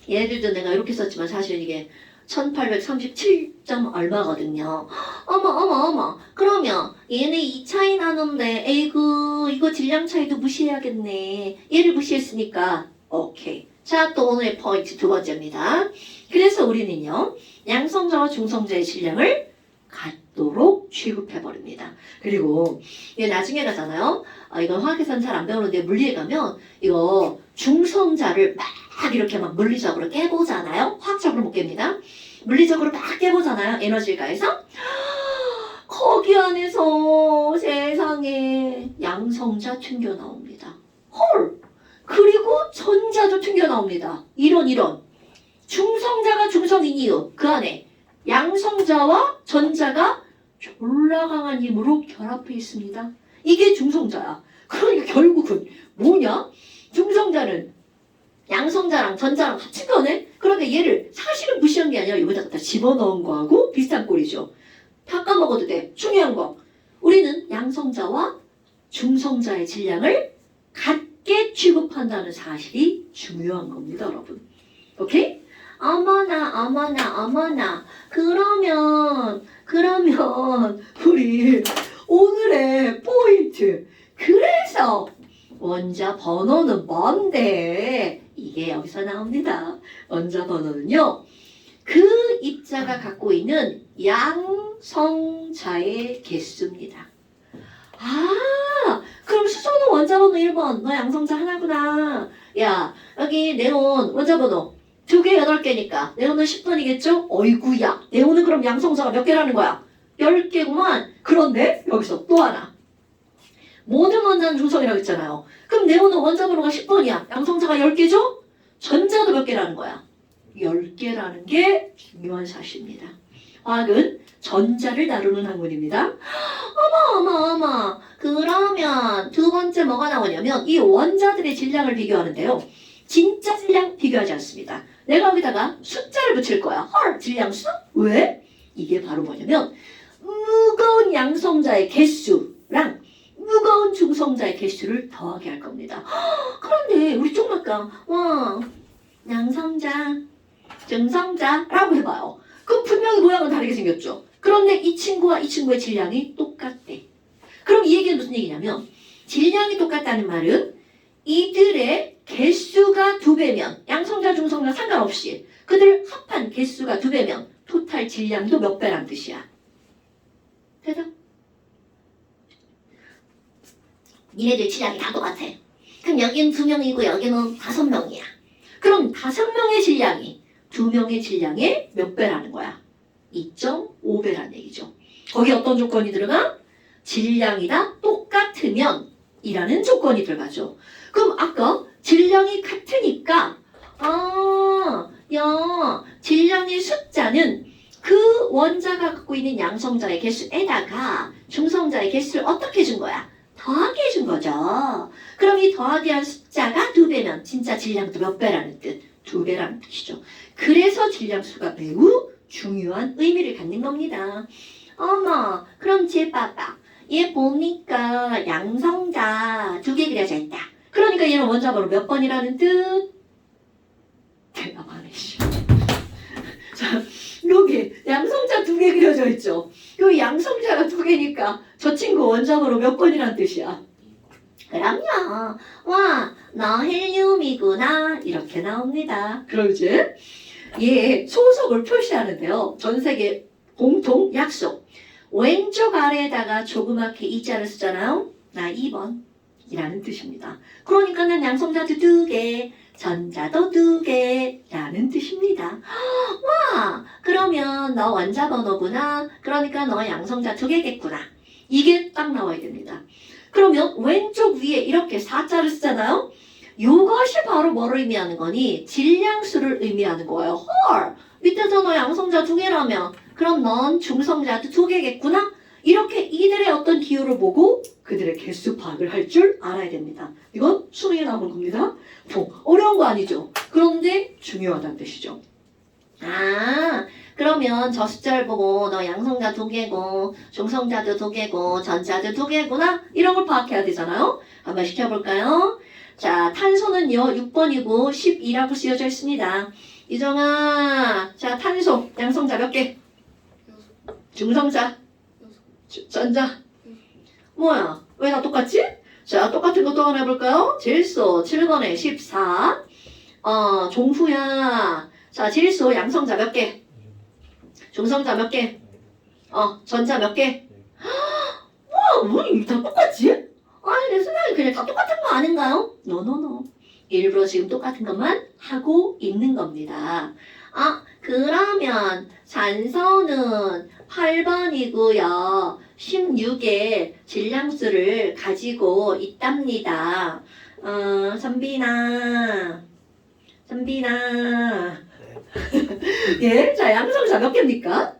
얘네들도 내가 이렇게 썼지만 사실은 이게 1837점 얼마거든요. 어머. 그러면 얘네 이 차이 나는데 에이구 이거 질량 차이도 무시해야겠네. 얘를 무시했으니까 오케이. 자, 또 오늘의 포인트 두 번째입니다. 그래서 우리는요. 양성자와 중성자의 질량을 같도록 취급해버립니다. 그리고 이게 나중에 가잖아요. 이건 화학에서는 잘 안 배우는데 물리에 가면 이거 중성자를 막 이렇게 막 물리적으로 깨보잖아요. 화학적으로 못 깹니다. 물리적으로 막 깨보잖아요. 에너지를 가해서. 거기 안에서 세상에 양성자 튕겨 나옵니다. 헐! 그리고 전자도 튕겨 나옵니다. 이런. 중성자가 중성인 이유. 그 안에 양성자와 전자가 졸라 강한 힘으로 결합해 있습니다. 이게 중성자야. 그러니까 결국은 뭐냐? 중성자는 양성자랑 전자랑 같이 거네? 그러니까 얘를 사실은 무시한 게 아니라 여기다 갖다 집어넣은 거하고 비슷한 꼴이죠. 다 까먹어도 돼. 중요한 거. 우리는 양성자와 중성자의 질량을 같게 취급한다는 사실이 중요한 겁니다, 여러분. 오케이? 어머나. 그러면 우리 오늘의 포인트. 그래서 원자 번호는 뭔데? 이게 여기서 나옵니다. 원자 번호는요. 그 입자가 갖고 있는 양성자의 개수입니다. 아, 그럼 수소는 원자 번호 1번. 너 양성자 하나구나. 야, 여기 네온 원자 번호 2개 8개니까 네온은 10번이겠죠? 어이구야. 네온은 그럼 양성자가 몇 개라는 거야? 10개구만. 그런데 여기서 또 하나. 모든 원자는 중성이라고 했잖아요. 그럼 네온은 원자 번호가 10번이야. 양성자가 10개죠? 전자도 몇 개라는 거야? 10개라는 게 중요한 사실입니다. 화학은 전자를 다루는 학문입니다. 어머. 그러면 두 번째 뭐가 나오냐면 이 원자들의 질량을 비교하는데요. 진짜 질량 비교하지 않습니다. 내가 여기다가 숫자를 붙일 거야. 헐, 질량수? 왜? 이게 바로 뭐냐면 무거운 양성자의 개수랑 무거운 중성자의 개수를 더하게 할 겁니다. 그런데 우리 좀 아까 양성자, 중성자라고 해봐요. 그럼 분명히 모양은 다르게 생겼죠. 그런데 이 친구와 이 친구의 질량이 똑같대. 그럼 이 얘기는 무슨 얘기냐면 질량이 똑같다는 말은 이들의 개수가 2배면 양성자, 중성자 상관없이 그들 합한 개수가 2배면 토탈 질량도 몇 배란 뜻이야. 대답. 니네들 질량이 다 똑같아. 그럼 여기는 2명이고 여기는 5명이야. 그럼 5명의 질량이 2명의 질량의 몇 배라는 거야? 2.5배라는 얘기죠. 거기 어떤 조건이 들어가? 질량이 다 똑같으면 이라는 조건이 들어가죠. 그럼 아까 질량이 같으니까 질량의 숫자는 그 원자가 갖고 있는 양성자의 개수에다가 중성자의 개수를 어떻게 준 거야? 더하게 해준 거죠. 그럼 이 더하게 한 숫자가 2배면 진짜 질량도 몇 배라는 뜻? 2배라는 뜻이죠. 그래서 질량수가 매우 중요한 의미를 갖는 겁니다. 어머, 그럼 쟤 봐봐. 얘 보니까 양성자 2개 그려져 있다. 그러니까 얘는 원자 번호 몇 번이라는 뜻? 대답 안 해. 자, 여기 양성자 2개 그려져 있죠. 그 양성자가 2개니까 저 친구 원자 번호 몇 번이라는 뜻이야? 그럼요. 너 헬륨이구나. 이렇게 나옵니다. 그러지? 얘 소속을 표시하는데요. 전 세계 공통 약속. 왼쪽 아래에다가 조그맣게 이자를 쓰잖아요. 나 2번 이라는 뜻입니다. 그러니까 난 양성자도 2개, 전자도 2개라는 뜻입니다. 그러면 너 원자 번호구나. 그러니까 너 양성자 2개겠구나. 이게 딱 나와야 됩니다. 그러면 왼쪽 위에 이렇게 4자를 쓰잖아요. 이것이 바로 뭐를 의미하는 거니? 질량수를 의미하는 거예요. 헐! 밑에서 너 양성자 2개라면 그럼 넌 중성자도 2개겠구나? 이렇게 이들의 어떤 기호를 보고 그들의 개수 파악을 할 줄 알아야 됩니다. 이건 수능에 나오는 겁니다. 어려운 거 아니죠? 그런데 중요하다는 뜻이죠. 그러면 저 숫자를 보고 너 양성자 2개고 중성자도 2개고 전자도 2개구나? 이런 걸 파악해야 되잖아요. 한번 시켜볼까요? 자, 탄소는요 6번이고 12라고 쓰여져 있습니다. 이정아, 자 탄소 양성자 몇 개? 중성자? 전자? 뭐야? 왜 다 똑같지? 자, 똑같은 거 또 하나 해볼까요? 질소 7번에 14. 종수야. 자, 질소 양성자 몇 개? 중성자 몇 개? 전자 몇 개? 왜 다 똑같지? 아니, 내 생각에 그냥 다 똑같은 거 아닌가요? 노노노. 일부러 지금 똑같은 것만 하고 있는 겁니다. 그러면 산소는 8번이고요. 16의 질량수를 가지고 있답니다. 선빈아. 예, 자, 양성자 몇 개입니까?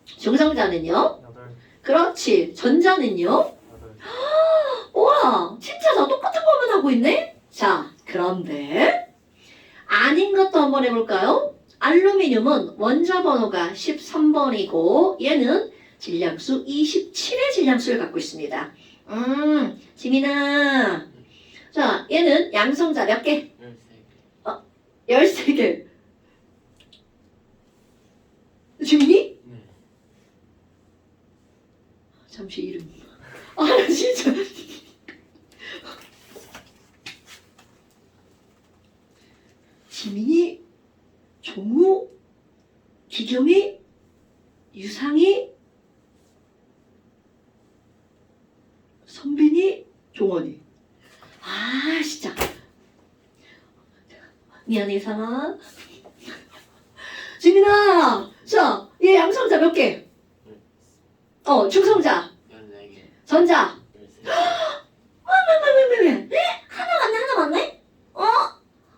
중성자는요? 그렇지. 전자는요? 여덟. 와, 진짜 다 똑같은 것만 하고 있네? 자, 그런데 아닌 것도 한번 해볼까요? 알루미늄은 원자 번호가 13번이고 얘는 질량수 27의 질량수를 갖고 있습니다. 지민아. 자, 얘는 양성자 몇 개? 13개. 13개. 지민이? 네. 잠시 이름. 아, 나 진짜. 지민이, 종우, 기겸이, 유상이, 선빈이, 종원이. 아, 진짜. 미안해, 유상아. 지민아, 자, 얘 양성자 몇 개? 중성자, 14개. 전자. 13개. 왜? 하나 맞네?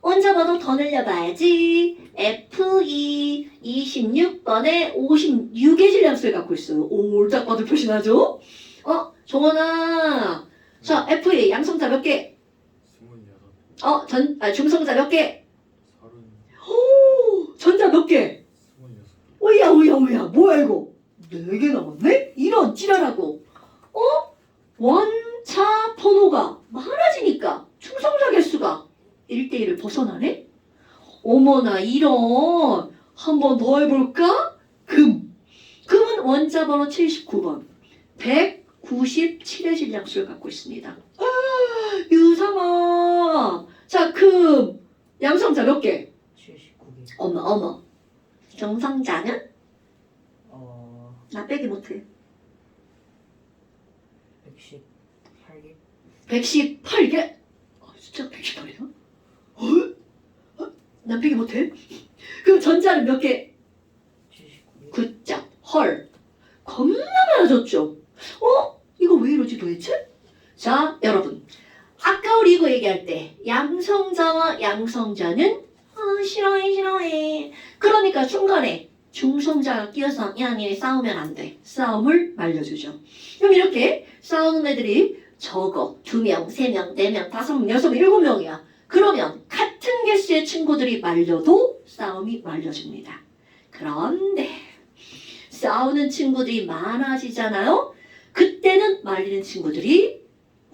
원자 번호 더 늘려봐야지. F2 26번에 56의 질량수를 갖고 있어요. 딱 봐도 표시나죠? 종원아. 자, F2 양성자 몇 개? 26. 중성자 몇 개? 30. 전자 몇 개? 26개. 오야. 뭐야, 이거? 4개 남았네? 이런 찌라라고. 원자 번호가 많아지니까 충성자 개수가 1대1을 벗어나네? 어머나, 이런. 한 번 더 해볼까? 금은 원자 번호 79번. 197의 질량수를 갖고 있습니다. 유상아. 자, 금. 양성자 몇 개? 79개. 어머. 정성자는? 나 빼기 못해. 118개. 118개? 진짜 118이야? 난 빼기 못해. 그 전자는 몇 개? 79개. 9점. 헐. 겁나 많아졌죠? 이거 왜 이러지 도대체? 자, 여러분. 아까 우리 이거 얘기할 때 양성자와 양성자는 싫어해. 그러니까 중간에 중성자가 끼어서 야니 싸우면 안 돼. 싸움을 말려주죠. 그럼 이렇게 싸우는 애들이 적어 2명, 3명, 4명, 5명, 6명, 7명이야. 그러면 같은 개수의 친구들이 말려도 싸움이 말려집니다. 그런데 싸우는 친구들이 많아지잖아요. 그때는 말리는 친구들이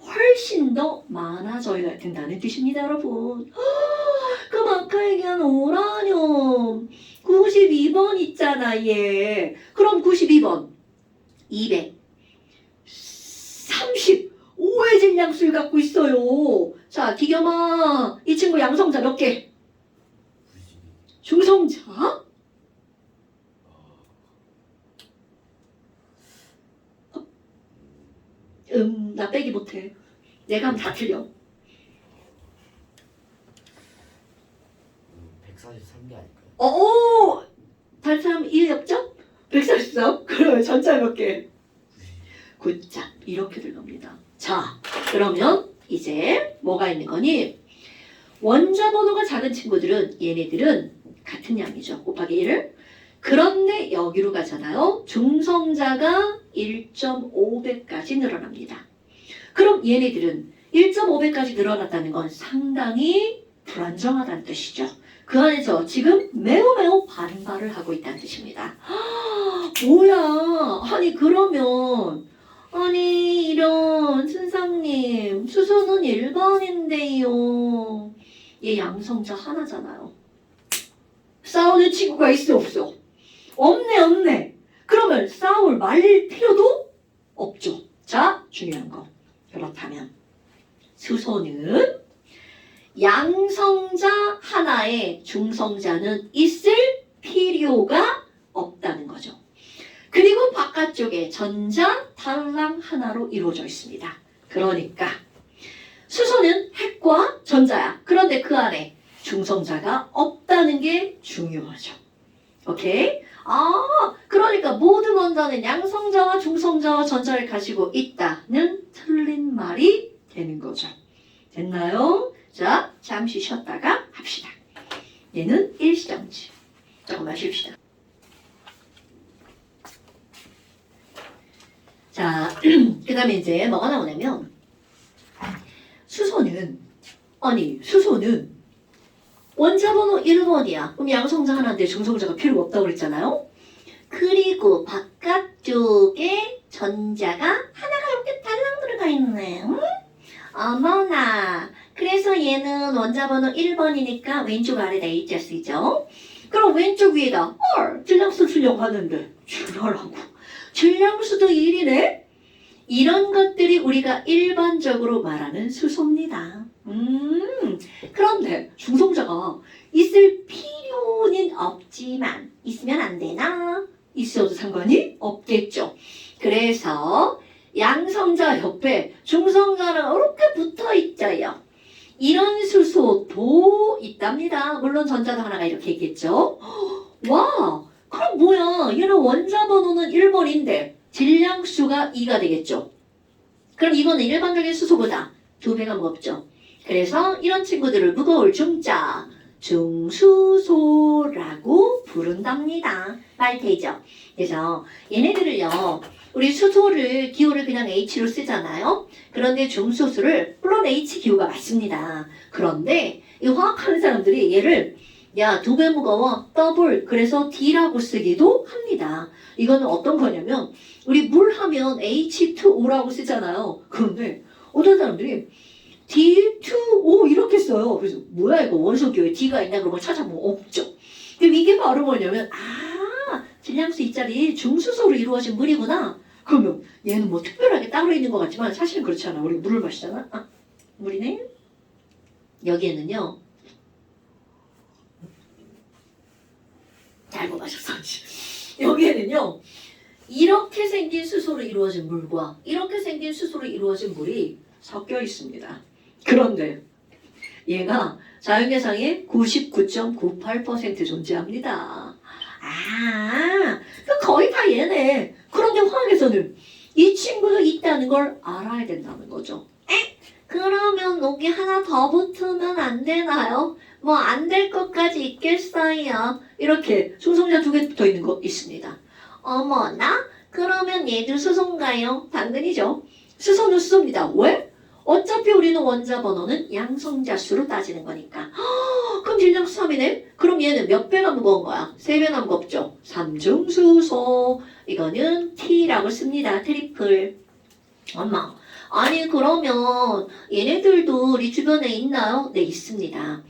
훨씬 더 많아져야 된다는 뜻입니다, 여러분. 그럼 아까 얘기한 오라늄 92번 있잖아, 얘. 그럼 92번 235의 질량수를 갖고 있어요. 자, 기겸아, 이 친구 양성자 몇 개? 92. 중성자? 나 빼기 못해. 내가 하면 다 틀려. 143개 아닐까요? 다른 사람 1위 없죠? 143? 그러면 전자 몇 개? 9자. 이렇게 들어갑니다. 자, 그러면 이제 뭐가 있는 거니? 원자 번호가 작은 친구들은 얘네들은 같은 양이죠. 곱하기 1을. 그런데 여기로 가잖아요. 중성자가 1.5배까지 늘어납니다. 그럼 얘네들은 1.5배까지 늘어났다는 건 상당히 불안정하다는 뜻이죠. 그 안에서 지금 매우 반발을 하고 있다는 뜻입니다. 뭐야? 그러면 이런 선생님 수소는 1번인데요. 얘 양성자 하나잖아요. 싸우는 친구가 있어 없어? 없네. 그러면 싸움을 말릴 필요도 없죠. 자, 중요한 거. 그렇다면 수소는 양성자 하나에 중성자는 있을 필요가 없다는 거죠. 그리고 바깥쪽에 전자 탈랑 하나로 이루어져 있습니다. 그러니까 수소는 핵과 전자야. 그런데 그 안에 중성자가 없다는 게 중요하죠. 오케이? 그러니까 모든 원자는 양성자와 중성자와 전자를 가지고 있다는 틀린 말이 되는 거죠. 됐나요? 자, 잠시 쉬었다가 합시다. 얘는 일시정지. 조금만 쉽시다. 그 다음에 이제 뭐가 나오냐면 수소는 원자번호 1번이야. 그럼 양성자 하나인데 중성자가 필요가 없다고 그랬잖아요. 그리고 바깥쪽에 전자가 하나가 이렇게 달랑 들어가 있네. 응? 어머나. 그래서 얘는 원자번호 1번이니까 왼쪽 아래다 H자 쓰죠. 그럼 왼쪽 위에다 질량수 주려고 하는데 줄하라고. 질량수도 1이네? 이런 것들이 우리가 일반적으로 말하는 수소입니다. 그런데 중성자가 있을 필요는 없지만 있으면 안 되나? 있어도 상관이 없겠죠. 그래서 양성자 옆에 중성자랑 이렇게 붙어 있어요. 이런 수소도 있답니다. 물론 전자도 하나가 이렇게 있겠죠. 와, 그럼 뭐야? 얘는 원자 번호는 1번인데 질량수가 2가 되겠죠. 그럼 이거는 일반적인 수소보다 2배가 무겁죠. 그래서 이런 친구들을 무거울 중자 중수소라고 부른답니다. 말 되죠? 그래서 얘네들을요, 우리 수소를 기호를 그냥 H로 쓰잖아요. 그런데 중수소를 물론 H 기호가 맞습니다. 그런데 이 화학하는 사람들이 얘를 야, 2배 무거워 더블 그래서 D라고 쓰기도 합니다. 이거는 어떤 거냐면 우리 물 하면 H2O라고 쓰잖아요. 그런데 어떤 사람들이 D2O 이렇게 써요. 그래서 뭐야 이거 원소기호에 D가 있나 그런 걸 찾아보면 없죠. 그럼 이게 바로 뭐냐면 질량수 2짜리 중수소로 이루어진 물이구나. 그러면 얘는 뭐 특별하게 따로 있는 것 같지만 사실은 그렇지 않아. 우리 물을 마시잖아. 물이네. 여기에는요. 잘못 마셨어. 여기에는요. 이렇게 생긴 수소로 이루어진 물과 이렇게 생긴 수소로 이루어진 물이 섞여 있습니다. 그런데 얘가 자연계상에 99.98% 존재합니다. 거의 다 얘네. 그런데 화학에서는 이 친구도 있다는 걸 알아야 된다는 거죠. 그러면 여기 하나 더 붙으면 안 되나요? 뭐 안 될 것까지 있겠어요. 이렇게 중성자 2개 붙어 있는 거 있습니다. 어머나? 그러면 얘도 수소인가요? 당근이죠. 수소는 수소입니다. 왜? 어차피 우리는 원자 번호는 양성자 수로 따지는 거니까. 그럼 질량수 3이네? 그럼 얘는 몇 배가 무거운 거야? 3배나 무겁죠? 3중수소. 이거는 T라고 씁니다. 트리플. 엄마. 아니 그러면 얘네들도 우리 주변에 있나요? 네, 있습니다.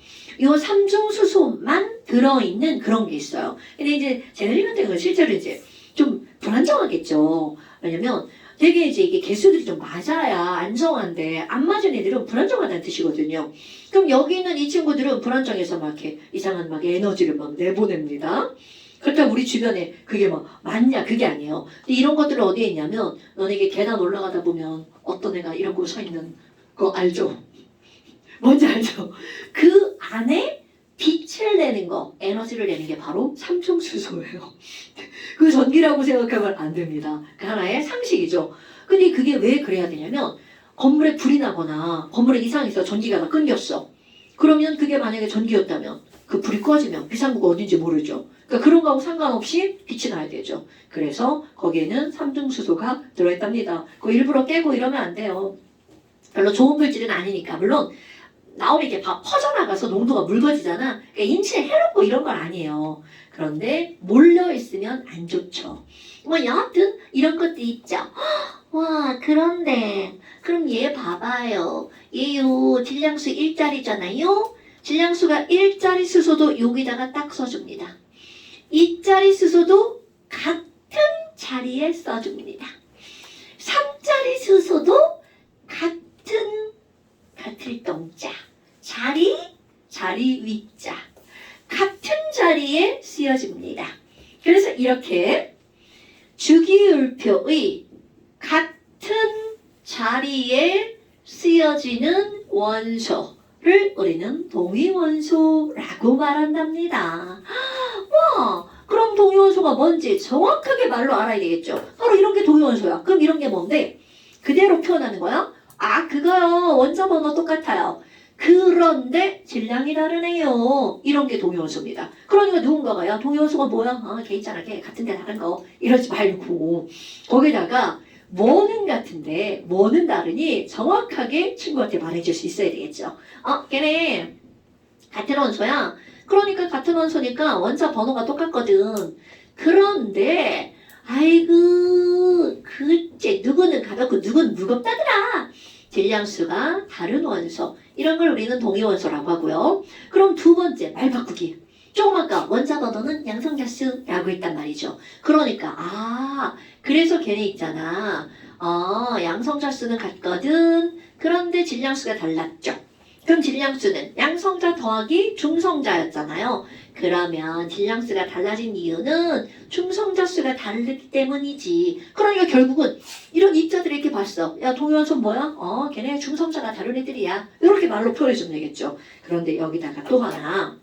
요 3중수소만 들어있는 그런 게 있어요. 근데 이제 제네릭 같은 건 실제로 이제 좀 불안정하겠죠. 왜냐면 되게 이제 이게 개수들이 좀 맞아야 안정한데 안 맞은 애들은 불안정하다는 뜻이거든요. 그럼 여기 있는 이 친구들은 불안정해서 막 이렇게 이상한 막 에너지를 막 내보냅니다. 그렇다고 우리 주변에 그게 막 맞냐 그게 아니에요. 근데 이런 것들은 어디에 있냐면 너네게 계단 올라가다 보면 어떤 애가 이런 거 서 있는 거 알죠? 뭔지 알죠? 그 안에 빛을 내는 거, 에너지를 내는 게 바로 삼중수소예요. 그 전기라고 생각하면 안 됩니다. 그 하나의 상식이죠. 근데 그게 왜 그래야 되냐면 건물에 불이 나거나 건물에 이상이 있어 전기가 다 끊겼어. 그러면 그게 만약에 전기였다면 그 불이 꺼지면 비상구가 어딘지 모르죠. 그러니까 그런 거하고 상관없이 빛이 나야 되죠. 그래서 거기에는 삼중수소가 들어있답니다. 그거 일부러 깨고 이러면 안 돼요. 별로 좋은 물질은 아니니까. 물론 나오면 이렇게 퍼져나가서 농도가 묽어지잖아. 그러니까 인체에 해롭고 이런 건 아니에요. 그런데 몰려있으면 안 좋죠. 뭐 여하튼 이런 것도 있죠. 와 그런데 그럼 얘 봐봐요. 얘요 질량수 1짜리잖아요. 질량수가 1짜리 수소도 여기다가 딱 써줍니다. 2짜리 수소도 같은 자리에 써줍니다. 3짜리 수소도 같을 동자 자리 위자 같은 자리에 쓰여집니다. 그래서 이렇게 주기율표의 같은 자리에 쓰여지는 원소를 우리는 동위원소라고 말한답니다. 와, 그럼 동위원소가 뭔지 정확하게 말로 알아야 되겠죠. 바로 이런 게 동위원소야. 그럼 이런 게 뭔데? 그대로 표현하는 거야? 그거요. 원자 번호 똑같아요. 그런데 질량이 다르네요. 이런 게 동위원소입니다. 그러니까 누군가가 야 동위원소가 뭐야? 걔 있잖아. 걔 같은 데 다른 거. 이러지 말고 거기다가 뭐는 같은데 뭐는 다르니 정확하게 친구한테 말해줄 수 있어야 되겠죠. 걔네 같은 원소야. 그러니까 같은 원소니까 원자 번호가 똑같거든. 그런데 아이고 그째 누구는 가볍고 누구는 무겁다더라. 질량수가 다른 원소. 이런 걸 우리는 동위원소라고 하고요. 그럼 두 번째 말 바꾸기. 조금 아까 원자 번호는 양성자수라고 했단 말이죠. 그러니까 그래서 걔네 있잖아. 양성자수는 같거든. 그런데 질량수가 달랐죠. 그럼 질량수는 양성자 더하기 중성자였잖아요. 그러면 질량수가 달라진 이유는 중성자 수가 다르기 때문이지. 그러니까 결국은 이런 입자들 이렇게 봤어. 야, 동위원소 뭐야? 걔네 중성자가 다른 애들이야. 이렇게 말로 표현해주면 되겠죠. 그런데 여기다가 또 하나.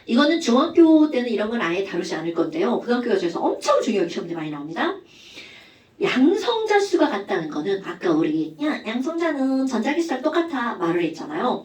이거는 중학교 때는 이런 건 아예 다루지 않을 건데요. 고등학교 과정에서 엄청 중요하게 시험에 많이 나옵니다. 양성자 수가 같다는 거는 아까 우리 양성자는 전자기수랑 똑같아 말을 했잖아요.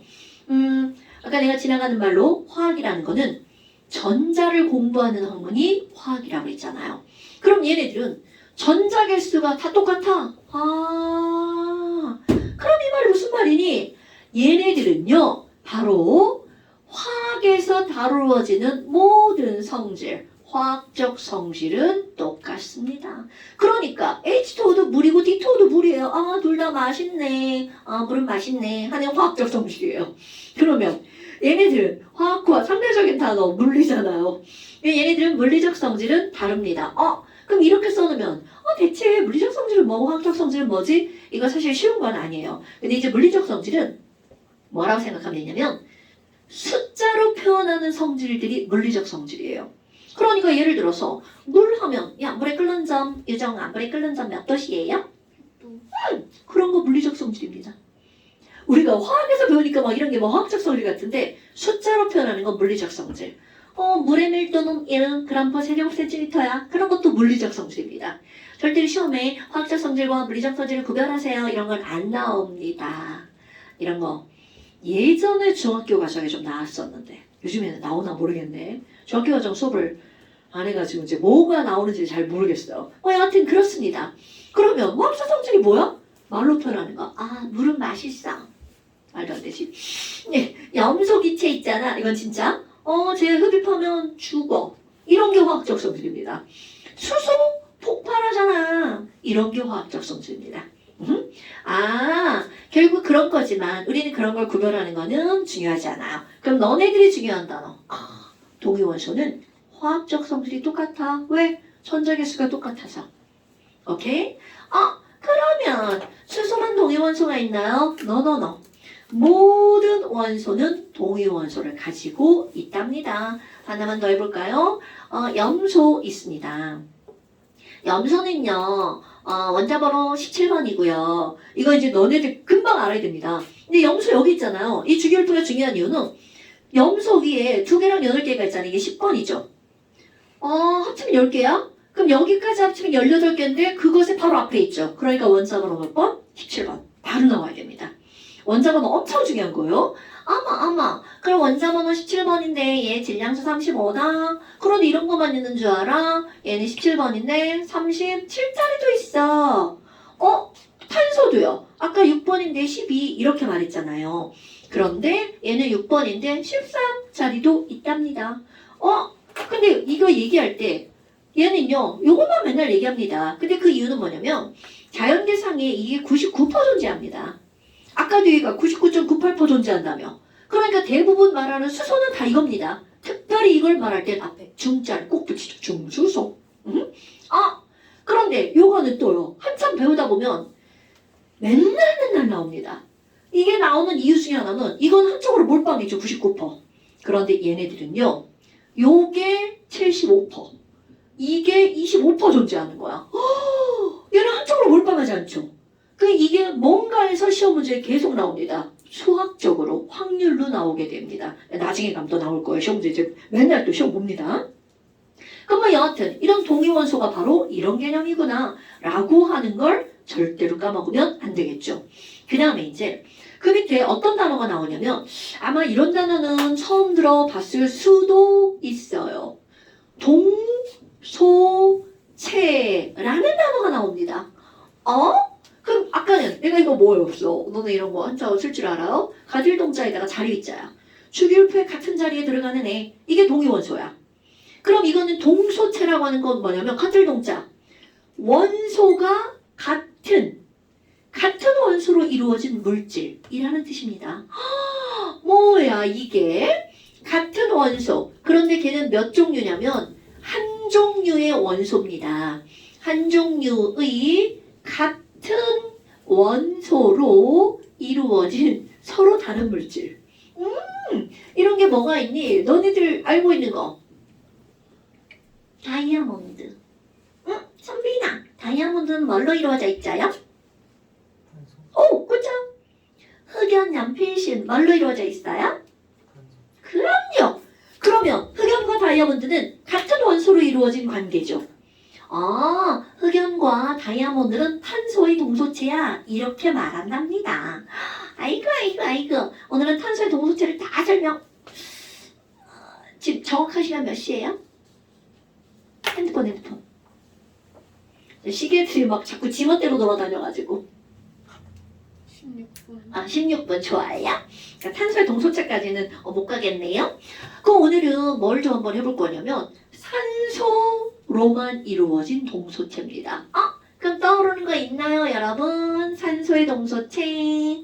아까 내가 지나가는 말로 화학이라는 거는 전자를 공부하는 학문이 화학이라고 했잖아요. 그럼 얘네들은 전자 개수가 다 똑같아. 그럼 이 말이 무슨 말이니? 얘네들은요, 바로 화학에서 다루어지는 모든 성질, 화학적 성질은 똑같습니다. 그러니까 H2O도 물이고 D2O도 물이에요. 둘 다 맛있네. 물은 맛있네. 하는 화학적 성질이에요. 그러면 얘네들은 화학과 상대적인 단어 물리잖아요. 얘네들은 물리적 성질은 다릅니다. 그럼 이렇게 써놓으면 대체 물리적 성질은 뭐고 화학적 성질은 뭐지? 이거 사실 쉬운 건 아니에요. 근데 이제 물리적 성질은 뭐라고 생각하면 되냐면 숫자로 표현하는 성질들이 물리적 성질이에요. 그러니까 예를 들어서 물 하면 물에 끓는 점 유정아 물에 끓는 점 몇 도씨예요? 그런 거 물리적 성질입니다. 우리가 화학에서 배우니까 막 이런 게 뭐 화학적 성질 같은데 숫자로 표현하는 건 물리적 성질. 물의 밀도는 1g/세제곱센티미터야. 그런 것도 물리적 성질입니다. 절대로 시험에 화학적 성질과 물리적 성질을 구별하세요. 이런 건 안 나옵니다. 이런 거 예전에 중학교 과정에 좀 나왔었는데 요즘에는 나오나 모르겠네. 중학교 과정 수업을 안 해가지고 이제 뭐가 나오는지 잘 모르겠어요. 여하튼 그렇습니다. 그러면 화학적 성질이 뭐야? 말로 표현하는 거. 물은 맛있어. 말도 안 되지. 염소기체 있잖아. 이건 진짜 쟤 흡입하면 죽어. 이런 게 화학적 성질입니다. 수소 폭발하잖아. 이런 게 화학적 성질입니다. 결국 그런 거지만 우리는 그런 걸 구별하는 거는 중요하지 않아요. 그럼 너네들이 중요한 단어. 동위원소는 화학적 성질이 똑같아. 왜? 전자개수가 똑같아서. 오케이? 그러면 수소만 동위원소가 있나요? No. 모든 원소는 동위원소를 가지고 있답니다. 하나만 더 해볼까요? 염소 있습니다. 염소는요, 원자번호 17번이고요. 이거 이제 너네들 금방 알아야 됩니다. 근데 염소 여기 있잖아요. 이 주기율표가 중요한 이유는 염소 위에 2개랑 8개가 있잖아요. 이게 10번이죠. 합치면 10개야? 그럼 여기까지 합치면 18개인데 그것에 바로 앞에 있죠. 그러니까 원자번호 몇 번? 17번. 바로 나와야 됩니다. 원자번호 엄청 중요한 거예요. 그럼 원자번호 17번인데 얘 질량수 35다. 그런데 이런 것만 있는 줄 알아? 얘는 17번인데 37짜리도 있어. 탄소도요. 아까 6번인데 12 이렇게 말했잖아요. 그런데 얘는 6번인데 13짜리도 있답니다. 근데 이거 얘기할 때 얘는요, 요것만 맨날 얘기합니다. 근데 그 이유는 뭐냐면 자연계상에 이게 99% 존재합니다. 아까도 얘가 99.98% 존재한다며. 그러니까 대부분 말하는 수소는 다 이겁니다. 특별히 이걸 말할 땐 앞에 중자를 꼭 붙이죠. 중수소. 그런데 요거는 또요. 한참 배우다 보면 맨날 나옵니다. 이게 나오는 이유 중에 하나는 이건 한쪽으로 몰빵이죠. 99%. 그런데 얘네들은요. 요게 75%. 이게 25% 존재하는 거야. 얘는 한쪽으로 몰빵하지 않죠. 이게 뭔가에서 시험 문제에 계속 나옵니다. 수학적으로 확률로 나오게 됩니다. 나중에 가면 또 나올 거예요. 시험 문제 이제 맨날 또 시험 봅니다. 그럼 여하튼 이런 동위원소가 바로 이런 개념이구나 라고 하는 걸 절대로 까먹으면 안 되겠죠. 그 다음에 이제 그 밑에 어떤 단어가 나오냐면 아마 이런 단어는 처음 들어봤을 수도 있어요. 동소체라는 단어가 나옵니다. 그럼 아까는 내가 이거 뭐였어? 너네 이런 거 한자어 쓸 줄 알아요? 가딜동자에다가 자리자야. 주기율표에 같은 자리에 들어가는 애. 이게 동의원소야. 그럼 이거는 동소체라고 하는 건 뭐냐면 가딜동자. 원소가 같은 원소로 이루어진 물질이라는 뜻입니다. 뭐야 이게? 같은 원소. 그런데 걔는 몇 종류냐면 한 종류의 원소입니다. 한 종류의 같은 원소로 이루어진 서로 다른 물질. 이런 게 뭐가 있니? 너네들 알고 있는 거. 다이아몬드. 선빈아, 다이아몬드는 뭘로 이루어져 있자요? 오, 그죠? 흑연, 연필신 뭘로 이루어져 있어요? 그럼요. 그러면 흑연과 다이아몬드는 같은 원소로 이루어진 관계죠. 흑연과 다이아몬드는 탄소의 동소체야. 이렇게 말한답니다. 아이고. 오늘은 탄소의 동소체를 다 설명. 지금 정확한 시간 몇 시예요? 핸드폰. 시계들이 막 자꾸 지멋대로 돌아다녀가지고. 16분. 16분 좋아요. 그러니까 탄소의 동소체까지는 못 가겠네요. 그럼 오늘은 뭘 좀 한번 해볼 거냐면 산소로만 이루어진 동소체입니다. 그럼 떠오르는 거 있나요, 여러분? 산소의 동소체.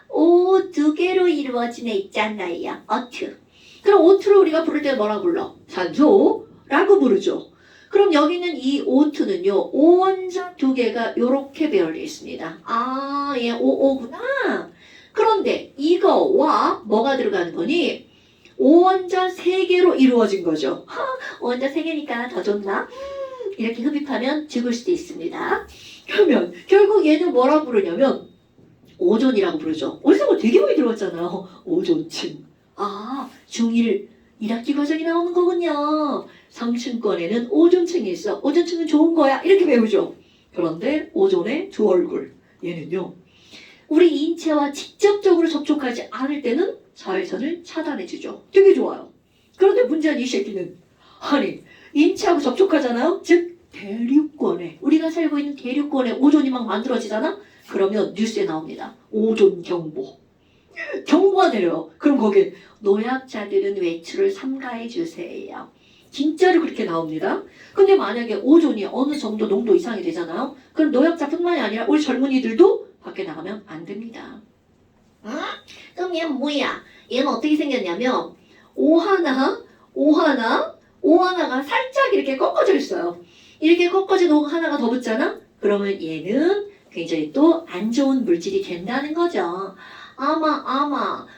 O 2개로 이루어진 애 있잖아요. O2. 그럼 O2를 우리가 부를 때 뭐라고 불러? 산소라고 부르죠. 그럼 여기는 이 O2는요, O원자 2개가 이렇게 배열되어 있습니다. 얘 OO구나. 그런데 이거와 뭐가 들어가는 거니? O원자 3개로 이루어진 거죠. O원자 3개니까 더 좋나? 이렇게 흡입하면 죽을 수도 있습니다. 그러면 결국 얘는 뭐라고 부르냐면 오존이라고 부르죠. 어디서 되게 많이 들어봤잖아요. 오존층. 중1 1학기 과정이 나오는 거군요. 상층권에는 오존층이 있어. 오존층은 좋은 거야. 이렇게 배우죠. 그런데 오존의 두 얼굴. 얘는요. 우리 인체와 직접적으로 접촉하지 않을 때는 자외선을 차단해주죠. 되게 좋아요. 그런데 문제는 이 새끼는 인체하고 접촉하잖아요. 즉 대륙권에 우리가 살고 있는 대륙권에 오존이 막 만들어지잖아. 그러면 뉴스에 나옵니다. 오존 경보. 경보가 내려요. 그럼 거기에 노약자들은 외출을 삼가해 주세요. 진짜로 그렇게 나옵니다. 근데 만약에 오존이 어느 정도 농도 이상이 되잖아요. 그럼 노약자뿐만이 아니라 우리 젊은이들도 밖에 나가면 안 됩니다. 그럼 얘는 뭐야? 얘는 어떻게 생겼냐면 오하나가 살짝 이렇게 꺾어져 있어요. 이렇게 꺾어진 오 하나가 더 붙잖아? 그러면 얘는 굉장히 또 안 좋은 물질이 된다는 거죠.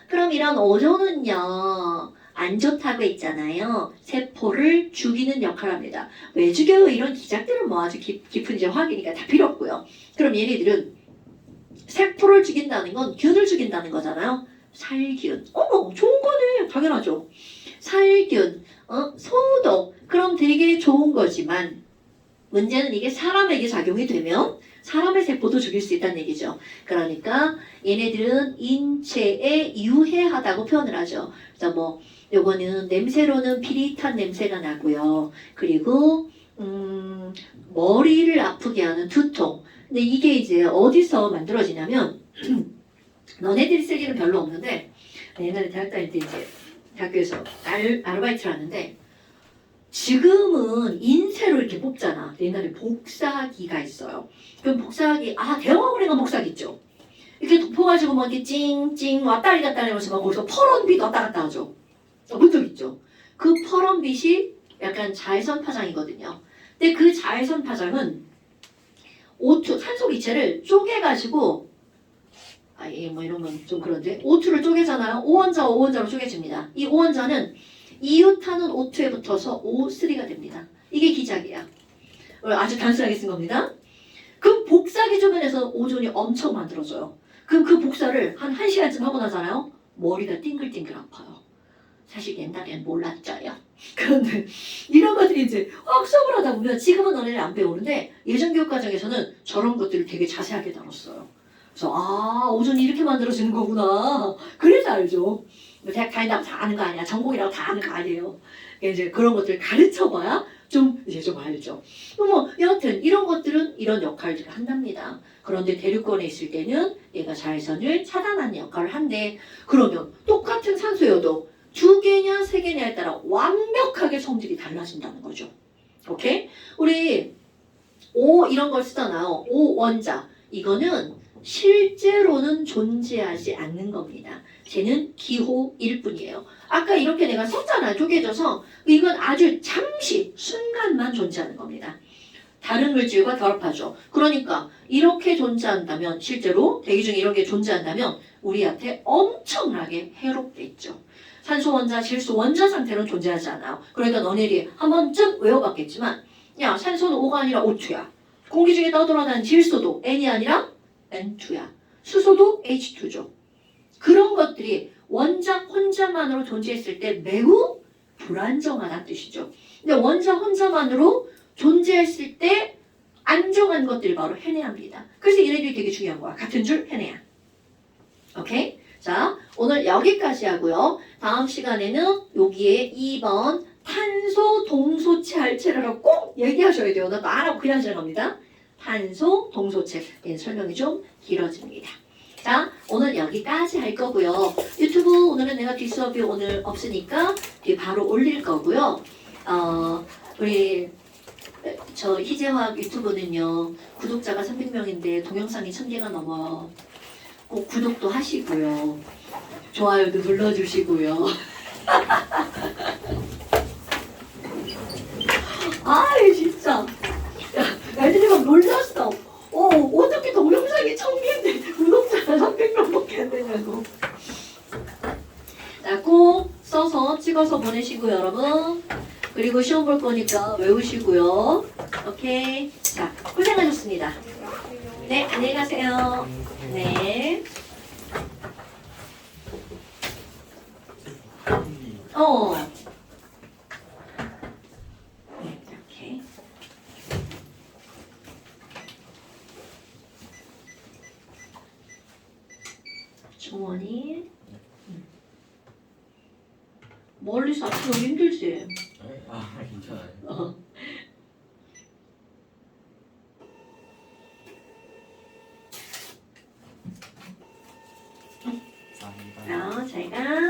그럼 이런 오존은요, 안 좋다고 했잖아요. 세포를 죽이는 역할을 합니다. 왜 죽여요? 이런 기작들은 뭐 아주 깊은 이제 화학이니까 다 필요 없고요. 그럼 얘네들은 세포를 죽인다는 건 균을 죽인다는 거잖아요. 살균. 좋은 거네. 당연하죠. 살균, 소독. 그럼 되게 좋은 거지만 문제는 이게 사람에게 작용이 되면 사람의 세포도 죽일 수 있다는 얘기죠. 그러니까 얘네들은 인체에 유해하다고 표현을 하죠. 그래서 뭐 요거는 냄새로는 비릿한 냄새가 나고요. 그리고 머리를 아프게 하는 두통. 근데 이게 이제 어디서 만들어지냐면 너네들이 쓸 일은 별로 없는데 옛날에 대학 다닐 때 이제 대학교에서 아르바이트를 하는데 지금은 인쇄로 이렇게 뽑잖아. 옛날에 복사기가 있어요. 그럼 복사기, 대형학원에 가면 복사기 있죠. 이렇게 덮어가지고 막 이렇게 찡찡 왔다리 갔다리 하면서 막 거기서 퍼런 빛 왔다 갔다 하죠. 본 적 있죠. 그 퍼런 빛이 약간 자외선 파장이거든요. 근데 그 자외선 파장은 O2, 산소 기체를 쪼개가지고 뭐 이런 건 좀 그런데 O2를 쪼개잖아요. O원자로 쪼개집니다. 이 O원자는 이웃하는 O2에 붙어서 O3가 됩니다. 이게 기작이야. 아주 단순하게 쓴 겁니다. 그 복사기 주변에서 오존이 엄청 만들어져요. 그럼 그 복사를 한 1시간쯤 하고 나잖아요. 머리가 띵글띵글 아파요. 사실 옛날엔 몰랐죠요. 그런데 이런 것들이 이제 학습을 하다 보면 지금은 너네들 안 배우는데 예전 교육 과정에서는 저런 것들을 되게 자세하게 다뤘어요. 그래서 오존이 이렇게 만들어지는 거구나. 그래서 알죠. 뭐 대학 다닌다고 다 아는 거 아니야. 전공이라고 다 아는 거 아니에요. 이제 그런 것들을 가르쳐봐야 좀 이제 좀 알죠. 뭐 여하튼 이런 것들은 이런 역할들을 한답니다. 그런데 대류권에 있을 때는 얘가 자외선을 차단하는 역할을 한대. 그러면 똑같은 산소여도 두 개냐 세 개냐에 따라 완벽하게 성질이 달라진다는 거죠. 오케이? 우리 O 이런 걸 쓰잖아요. O 원자. 이거는 실제로는 존재하지 않는 겁니다. 쟤는 기호일 뿐이에요. 아까 이렇게 내가 썼잖아요. 쪼개져서. 이건 아주 잠시, 순간만 존재하는 겁니다. 다른 물질과 결합하죠. 그러니까 이렇게 존재한다면 실제로 대기 중에 이런 게 존재한다면 우리한테 엄청나게 해롭겠죠. 산소 원자, 질소 원자 상태로는 존재하지 않아요. 그러니까 너네들이 한 번쯤 외워봤겠지만 야 산소는 O가 아니라 O2야. 공기 중에 떠돌아다니는 질소도 N이 아니라 N2야. 수소도 H2죠. 그런 것들이 원자 혼자만으로 존재했을 때 매우 불안정하다는 뜻이죠. 근데 원자 혼자만으로 존재했을 때 안정한 것들이 바로 해내합니다. 그래서 얘네들이 되게 중요한 거야. 같은 줄 해내야. 오케이? 자, 오늘 여기까지 하고요. 다음 시간에는 여기에 2번 탄소 동소체 할체라고 꼭 얘기하셔야 돼요. 나도 안 하고 그냥 지나갑니다. 탄소 동소체. 얘는 설명이 좀 길어집니다. 자, 오늘 여기까지 할 거고요. 유튜브 오늘은 내가 뒷수업이 오늘 없으니까 뒤에 바로 올릴 거고요. 우리 저 희재화학 유튜브는요. 구독자가 300명인데 동영상이 1000개가 넘어요. 꼭 구독도 하시고요. 좋아요도 눌러주시고요. 아이 진짜 애들이 막 놀랐어. 어떻게 동영상이 1000개인데 구독자가 300명밖에 안 되냐고. 자, 꼭 써서 찍어서 보내시고요 여러분. 그리고 시험 볼 거니까 외우시고요. 오케이. 자, 고생하셨습니다. 네, 안녕히 가세요. 네. 네, 이렇게. 주머니. 멀리서 앞으로 힘들지? 괜찮아요. 어. 감사합니다. 잘 가.